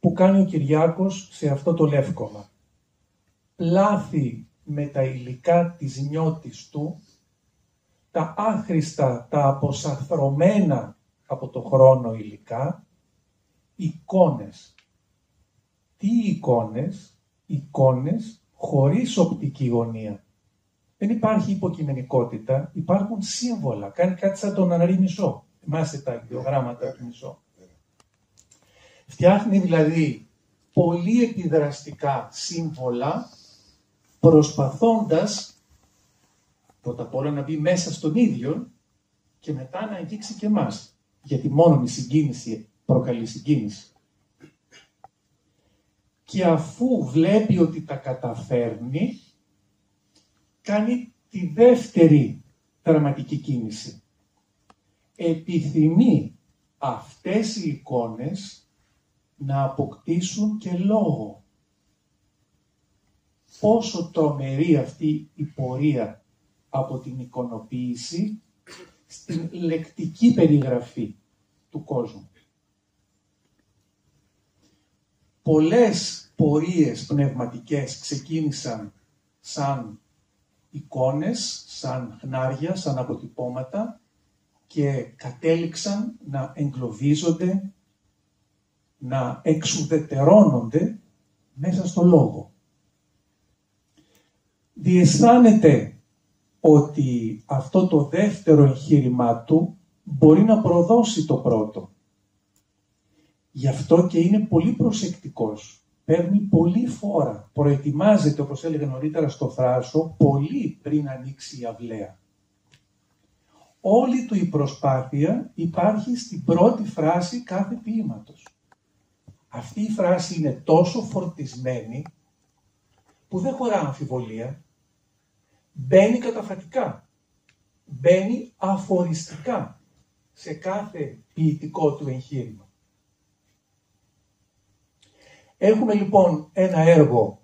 που κάνει ο Κυριάκος σε αυτό το λεύκομα. Πλάθει με τα υλικά της νιώτης του, τα άχρηστα, τα αποσαφρωμένα από το χρόνο υλικά, εικόνες. Τι εικόνες? Εικόνες χωρίς οπτική γωνία. Δεν υπάρχει υποκειμενικότητα, υπάρχουν σύμβολα. Κάνει κάτι σαν τον Ανρί Μισό. Θυμάστε τα ιδεογράμματα του Μισό. Φτιάχνει δηλαδή πολύ επιδραστικά σύμβολα προσπαθώντας πρώτα απ' όλα να μπει μέσα στον ίδιο και μετά να αγγίξει και εμάς. Γιατί μόνο η συγκίνηση προκαλεί συγκίνηση. Και αφού βλέπει ότι τα καταφέρνει, κάνει τη δεύτερη δραματική κίνηση. Επιθυμεί αυτές οι εικόνες να αποκτήσουν και λόγο. Πόσο τρομερή αυτή η πορεία από την εικονοποίηση στην λεκτική περιγραφή του κόσμου. Πολλές πορείες πνευματικές ξεκίνησαν σαν εικόνες, σαν χνάρια, σαν αποτυπώματα και κατέληξαν να εγκλωβίζονται, να εξουδετερώνονται μέσα στο λόγο. Διαισθάνεται ότι αυτό το δεύτερο εγχείρημά του μπορεί να προδώσει το πρώτο. Γι' αυτό και είναι πολύ προσεκτικός. Παίρνει πολύ φόρα. Προετοιμάζεται, όπως έλεγα νωρίτερα στο θράσο, πολύ πριν ανοίξει η αυλαία. Όλη του η προσπάθεια υπάρχει στην πρώτη φράση κάθε ποίηματος. Αυτή η φράση είναι τόσο φορτισμένη που δεν χωρά αμφιβολία. Μπαίνει καταφατικά. Μπαίνει αφοριστικά σε κάθε ποιητικό του εγχείρημα. Έχουμε λοιπόν ένα έργο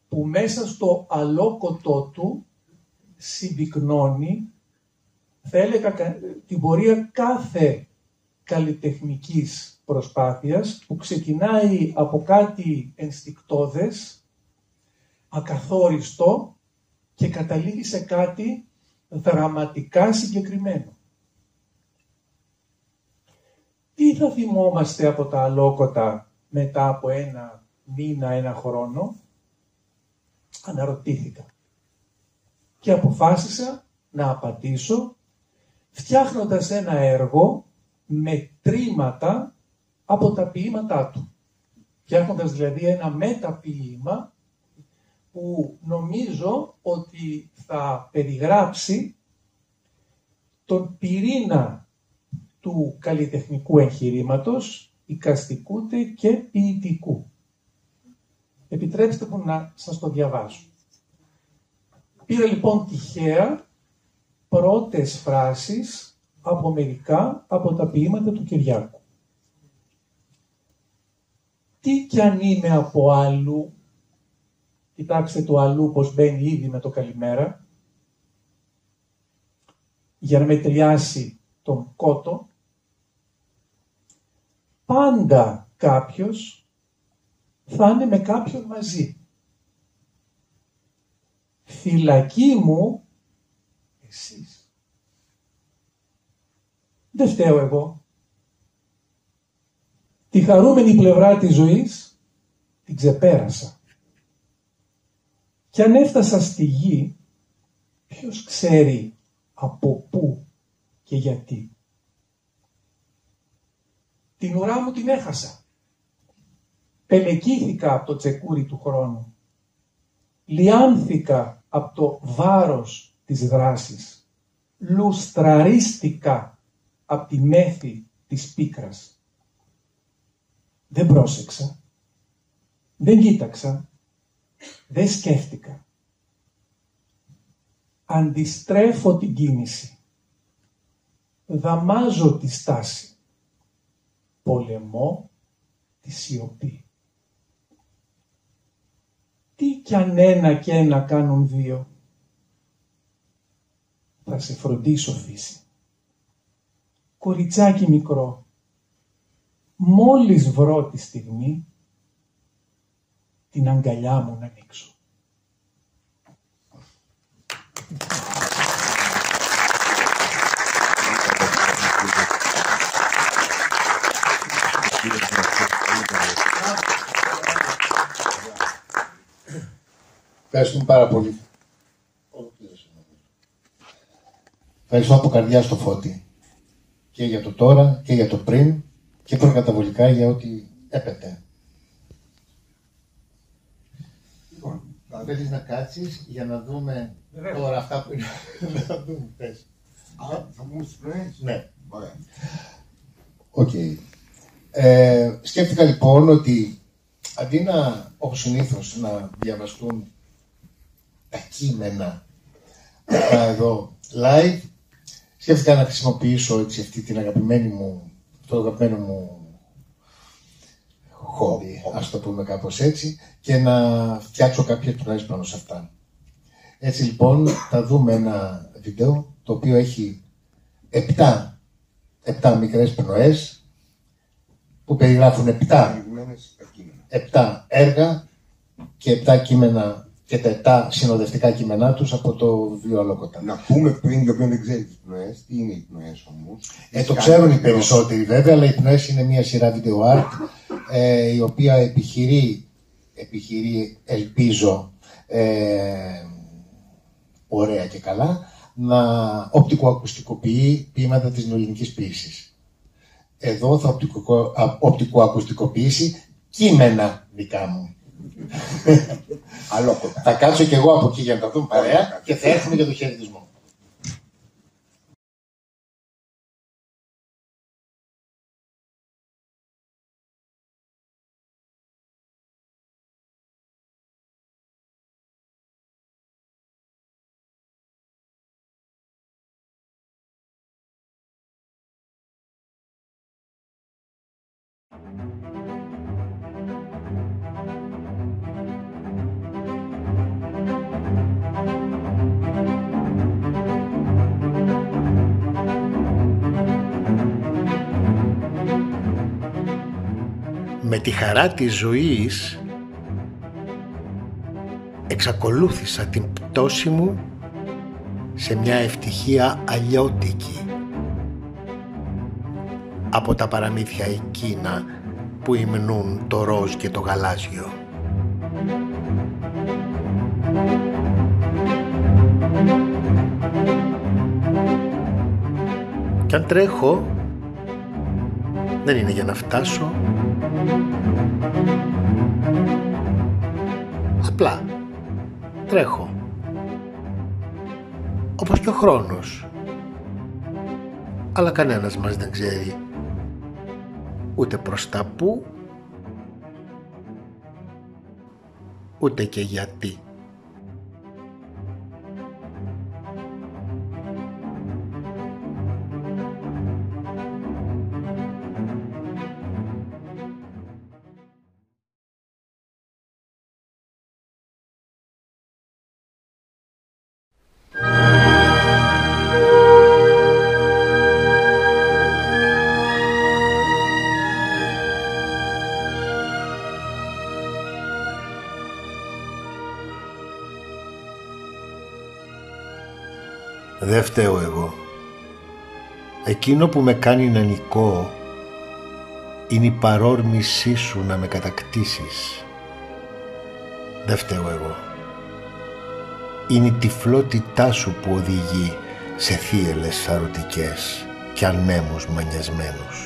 που μέσα στο αλόκοτό του συμπυκνώνει, θα έλεγα, την πορεία κάθε καλλιτεχνικής προσπάθειας που ξεκινάει από κάτι ενστικτώδες, ακαθόριστο και καταλήγει σε κάτι δραματικά συγκεκριμένο. Τι θα θυμόμαστε από τα αλόκοτα μετά από ένα μήνα, ένα χρόνο? Αναρωτήθηκα και αποφάσισα να απαντήσω φτιάχνοντας ένα έργο με τρίματα από τα ποίηματά του. Φτιάχνοντας δηλαδή ένα μεταποιήμα που νομίζω ότι θα περιγράψει τον πυρήνα του καλλιτεχνικού εγχειρήματος, εικαστικού και ποιητικού. Επιτρέψτε μου να σας το διαβάσω. Πήρα λοιπόν τυχαία πρώτες φράσεις από μερικά από τα ποίηματα του Κυριάκου. Τι κι αν είμαι από αλλού, κοιτάξτε το αλλού πως μπαίνει ήδη με το καλημέρα, για να μετριάσει τον κότο, πάντα κάποιος θα είναι με κάποιον μαζί. Φυλακή μου, εσείς. Δεν φταίω εγώ. Τη χαρούμενη πλευρά της ζωής την ξεπέρασα. Και αν έφτασα στη γη, ποιος ξέρει από πού και γιατί. Την ουρά μου την έχασα. Πελεκήθηκα από το τσεκούρι του χρόνου. Λιάνθηκα από το βάρος της δράσης. Λουστραρίστηκα από τη μέθη της πίκρας. Δεν πρόσεξα. Δεν κοίταξα. Δεν σκέφτηκα. Αντιστρέφω την κίνηση. Δαμάζω τη στάση. Πολεμώ τη σιωπή. Τι κι αν ένα και ένα κάνουν δύο. Θα σε φροντίσω φύση. Κοριτσάκι μικρό, μόλις βρω τη στιγμή, την αγκαλιά μου να ανοίξω. Ευχαριστούμε πάρα πολύ. Ευχαριστώ από καρδιά στο Φώτη. Και για το τώρα και για το πριν και προκαταβολικά για ό,τι έπεται. Λοιπόν, θα Θέλεις να κάτσεις για να δούμε τώρα αυτά που είναι να δούμε, πες. Θα πούμε στις πνοές. Ναι. Ωραία. Οκ. Σκέφτηκα λοιπόν ότι αντί να, όπως συνήθως, να διαβαστούν τα κείμενα εδώ live, σκέφτηκα να χρησιμοποιήσω έτσι αυτή την αγαπημένη μου, το αγαπημένο μου χόμπι, ας το πούμε κάπως έτσι, και να φτιάξω κάποιες πνοές πάνω σε αυτά. Έτσι λοιπόν θα δούμε ένα βίντεο το οποίο έχει 7 μικρές πνοές που περιγράφουν 7 έργα και 7 κείμενα και τα 7 συνοδευτικά κείμενά τους από το βιβλίο Αλόκοτα. Να πούμε πριν, για όποιον δεν ξέρει τις πνοές, τι είναι οι πνοές όμως. Το ξέρουν οι περισσότεροι βέβαια, αλλά οι πνοές είναι μια σειρά video art η οποία επιχειρεί, ελπίζω, ωραία και καλά, να οπτικοακουστικοποιεί ποίηματα της νεοελληνικής ποίησης. Εδώ θα οπτικοακουστικοποιήσει κείμενα δικά μου. Αλόκοτα. Θα κάτσω κι εγώ από εκεί για να τα δούμε παρέα και θα έρθουμε για το χαιρετισμό. Με τη χαρά της ζωής εξακολούθησα την πτώση μου σε μια ευτυχία αλλιώτικη από τα παραμύθια εκείνα που υμνούν το ροζ και το γαλάζιο. Κι αν τρέχω, δεν είναι για να φτάσω, απλά τρέχω, όπως και ο χρόνος, αλλά κανένας μας δεν ξέρει ούτε προς τα πού, ούτε και γιατί. Δεν φταίω εγώ. Εκείνο που με κάνει να νικώ είναι η παρόρμησή σου να με κατακτήσεις. Δεν φταίω εγώ. Είναι η τυφλότητά σου που οδηγεί σε θύελες σαρωτικές και ανέμους μανιασμένους.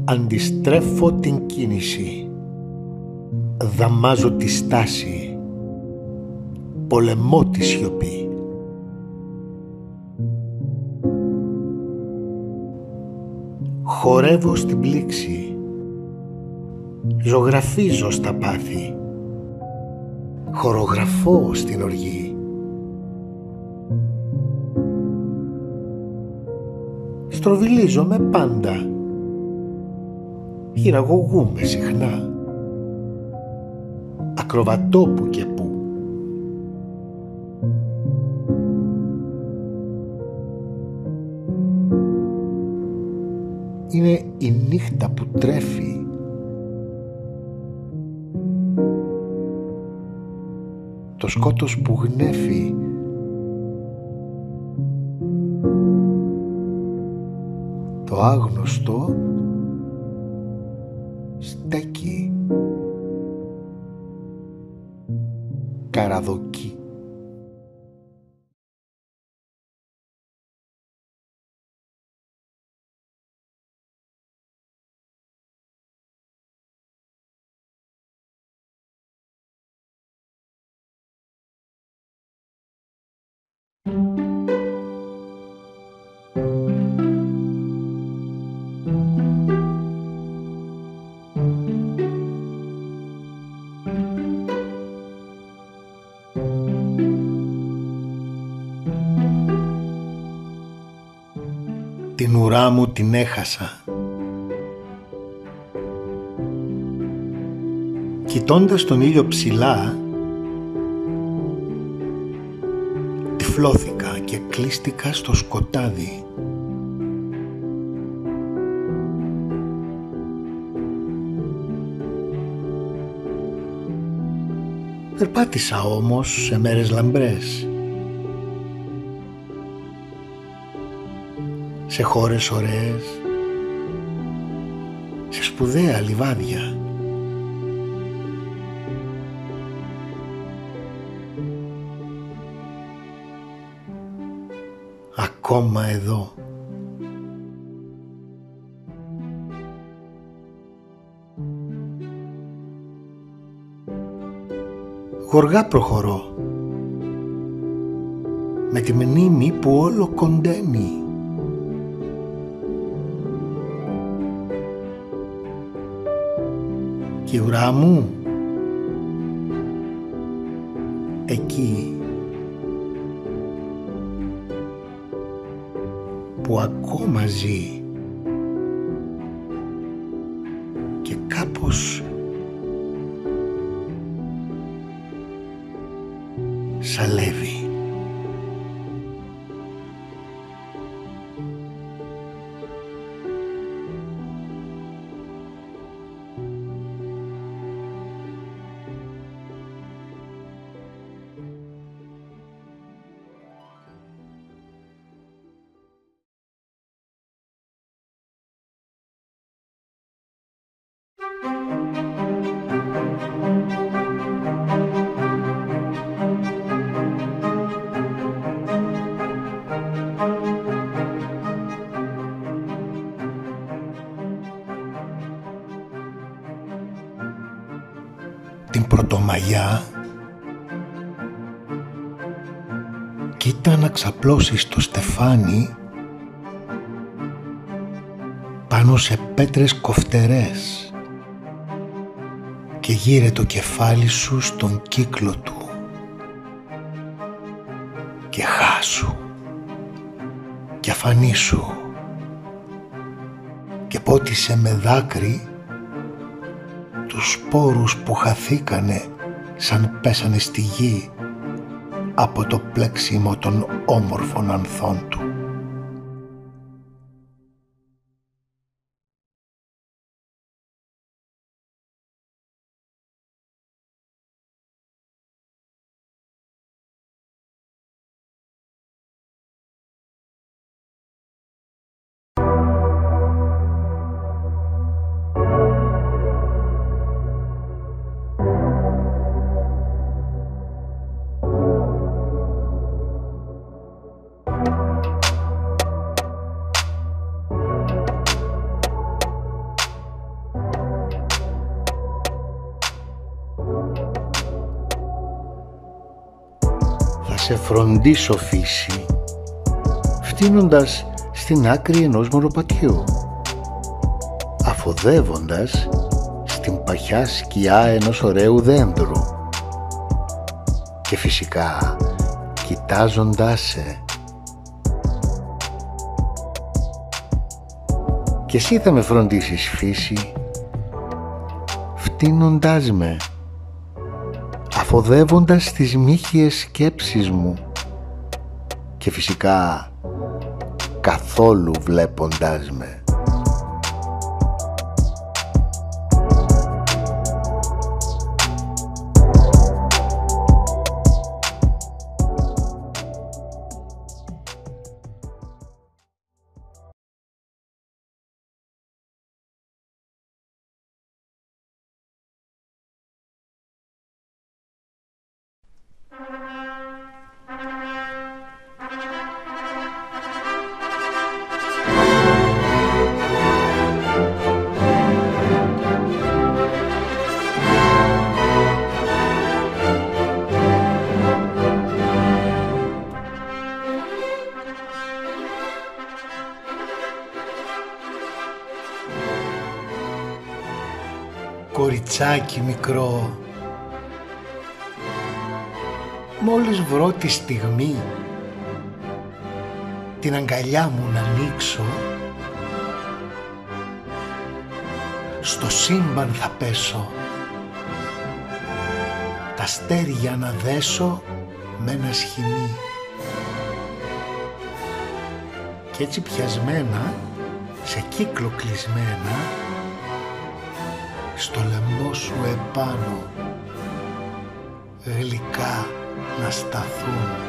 Αντιστρέφω την κίνηση, δαμάζω τη στάση, πολεμώ τη σιωπή. Χορεύω στην πλήξη, ζωγραφίζω στα πάθη, χορογραφώ στην οργή. Στροβιλίζομαι πάντα, χειραγωγούμε συχνά, ακροβατώ που και που. Είναι η νύχτα που τρέφει, το σκότος που γνέφει, το άγνωστο στέκει, καραδοκεί. Την ουρά μου την έχασα. Κοιτώντας τον ήλιο ψηλά, τυφλώθηκα και κλείστηκα στο σκοτάδι. Περπάτησα όμως σε μέρες λαμπρές, σε χώρες ωραίες, σε σπουδαία λιβάδια. Ακόμα εδώ. Γοργά προχωρώ, με τη μνήμη που όλο κοντένει. Και η ουρά μου εκεί που ακόμα ζει και κάπως σαλεύει. Την Πρωτομαγιά κοίτα να ξαπλώσει στο στεφάνι πάνω σε πέτρες κοφτερές και γύρε το κεφάλι σου στον κύκλο του και χάσου και αφανίσου και πότισε με δάκρυ τους σπόρους που χαθήκανε σαν πέσανε στη γη από το πλέξιμο των όμορφων ανθών του. Σε φροντίσω φύση, φτύνοντας στην άκρη ενός μονοπατιού, αφοδεύοντας στην παχιά σκιά ενός ωραίου δέντρου και φυσικά κοιτάζοντάς σε. Και εσύ θα με φροντίσεις φύση, φτύνοντάς με αφοδεύοντας τις μύχιες σκέψεις μου και φυσικά καθόλου βλέποντάς με. Κοριτσάκι μικρό, μόλις βρω τη στιγμή την αγκαλιά μου να ανοίξω, στο σύμπαν θα πέσω, τα αστέρια να δέσω με ένα σχοινί. Κι έτσι πιασμένα, σε κύκλο κλεισμένα, στο λαιμό σου επάνω γλυκά να σταθούν.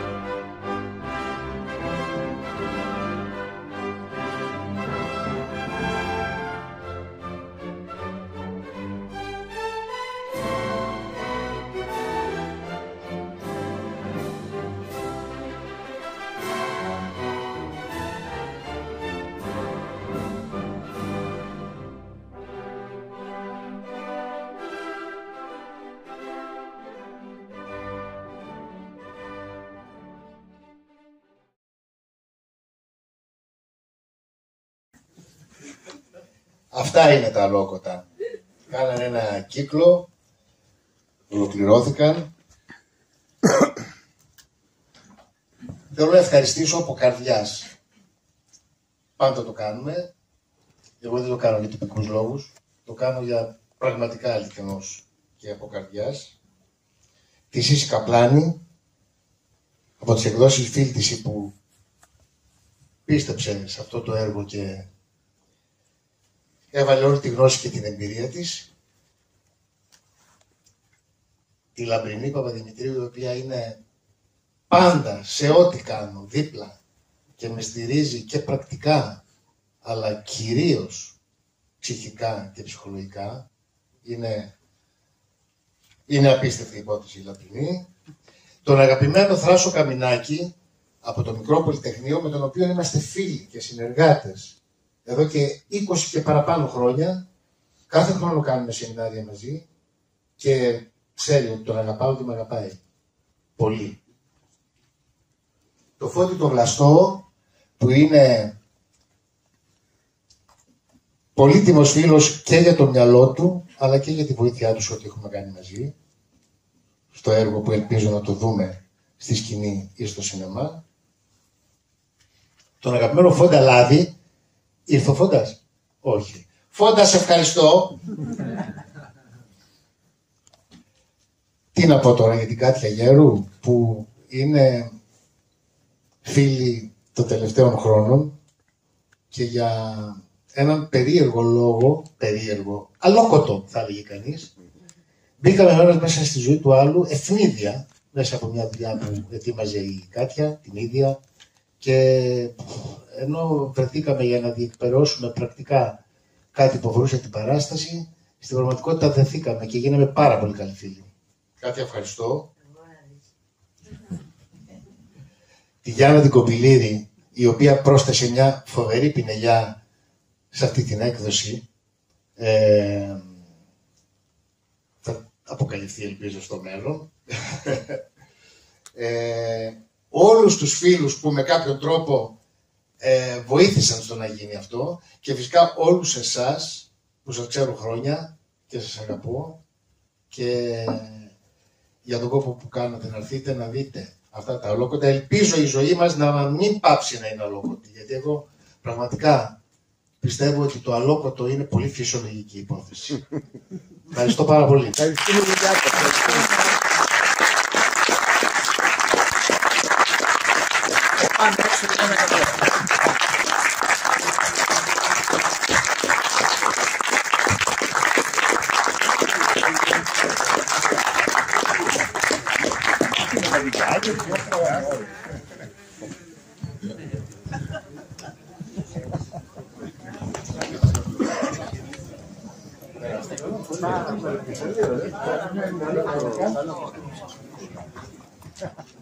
Αυτά είναι τα αλόκοτα. Κάνανε ένα κύκλο, ολοκληρώθηκαν. Θέλω να ευχαριστήσω από καρδιάς. Πάντα το κάνουμε. Εγώ δεν το κάνω για τυπικούς λόγους. Το κάνω για πραγματικά αληθινός και από καρδιάς. Τη Σύση Καπλάνη, από τις εκδόσεις Φίλτιση, που πίστεψε σε αυτό το έργο και έβαλε όλη τη γνώση και την εμπειρία της. Τη Λαμπρινή Παπαδημητρίου, η οποία είναι πάντα σε ό,τι κάνω δίπλα και με στηρίζει και πρακτικά, αλλά κυρίως ψυχικά και ψυχολογικά. Είναι απίστευτη υπόθεση η Λαμπρινή. Τον αγαπημένο Θράσο Καμινάκη, από το Μικρό Πολυτεχνείο, με τον οποίο είμαστε φίλοι και συνεργάτες εδώ και 20 και παραπάνω χρόνια. Κάθε χρόνο κάνουμε σεμινάρια μαζί και ξέρει ότι τον αγαπάω, ότι με αγαπάει πολύ. Το Φώτη το Βλαστό, που είναι πολύτιμος φίλος και για το μυαλό του, αλλά και για τη βοήθειά του σε ό,τι έχουμε κάνει μαζί, στο έργο που ελπίζω να το δούμε στη σκηνή ή στο σινεμά. Τον αγαπημένο Φόντα Λάδη. Ήρθε ο Φόντας? Όχι. Φόντα, σε ευχαριστώ. Τι να πω τώρα για την Κάτια Γέρου, που είναι φίλη των τελευταίων χρόνων και για έναν περίεργο λόγο, αλόκοτο θα έλεγε κανείς, μπήκαμε ένας μέσα στη ζωή του άλλου, ευνίδια, μέσα από μια δουλειά που ετοίμαζε η Κάτια, την ίδια, και ενώ βρεθήκαμε για να διεκπαιρεώσουμε πρακτικά κάτι που αφορούσε την παράσταση, στην πραγματικότητα δεθήκαμε και γίναμε πάρα πολύ καλοί φίλοι. Κάτια, ευχαριστώ. Τη Γιάννα την Κομπηλίδη, η οποία πρόσθεσε μια φοβερή πινελιά σε αυτή την έκδοση. Θα αποκαλυφθεί, ελπίζω, στο μέλλον. Όλους τους φίλους που με κάποιον τρόπο βοήθησαν στο να γίνει αυτό, και φυσικά όλους εσάς που σας ξέρω χρόνια και σας αγαπώ, και για τον κόπο που κάνατε να έρθετε να δείτε αυτά τα αλόκοτα. Ελπίζω η ζωή μας να μην πάψει να είναι αλόκοτη, γιατί εγώ πραγματικά πιστεύω ότι το αλόκοτο είναι πολύ φυσιολογική υπόθεση. Ευχαριστώ πάρα πολύ. Gracias.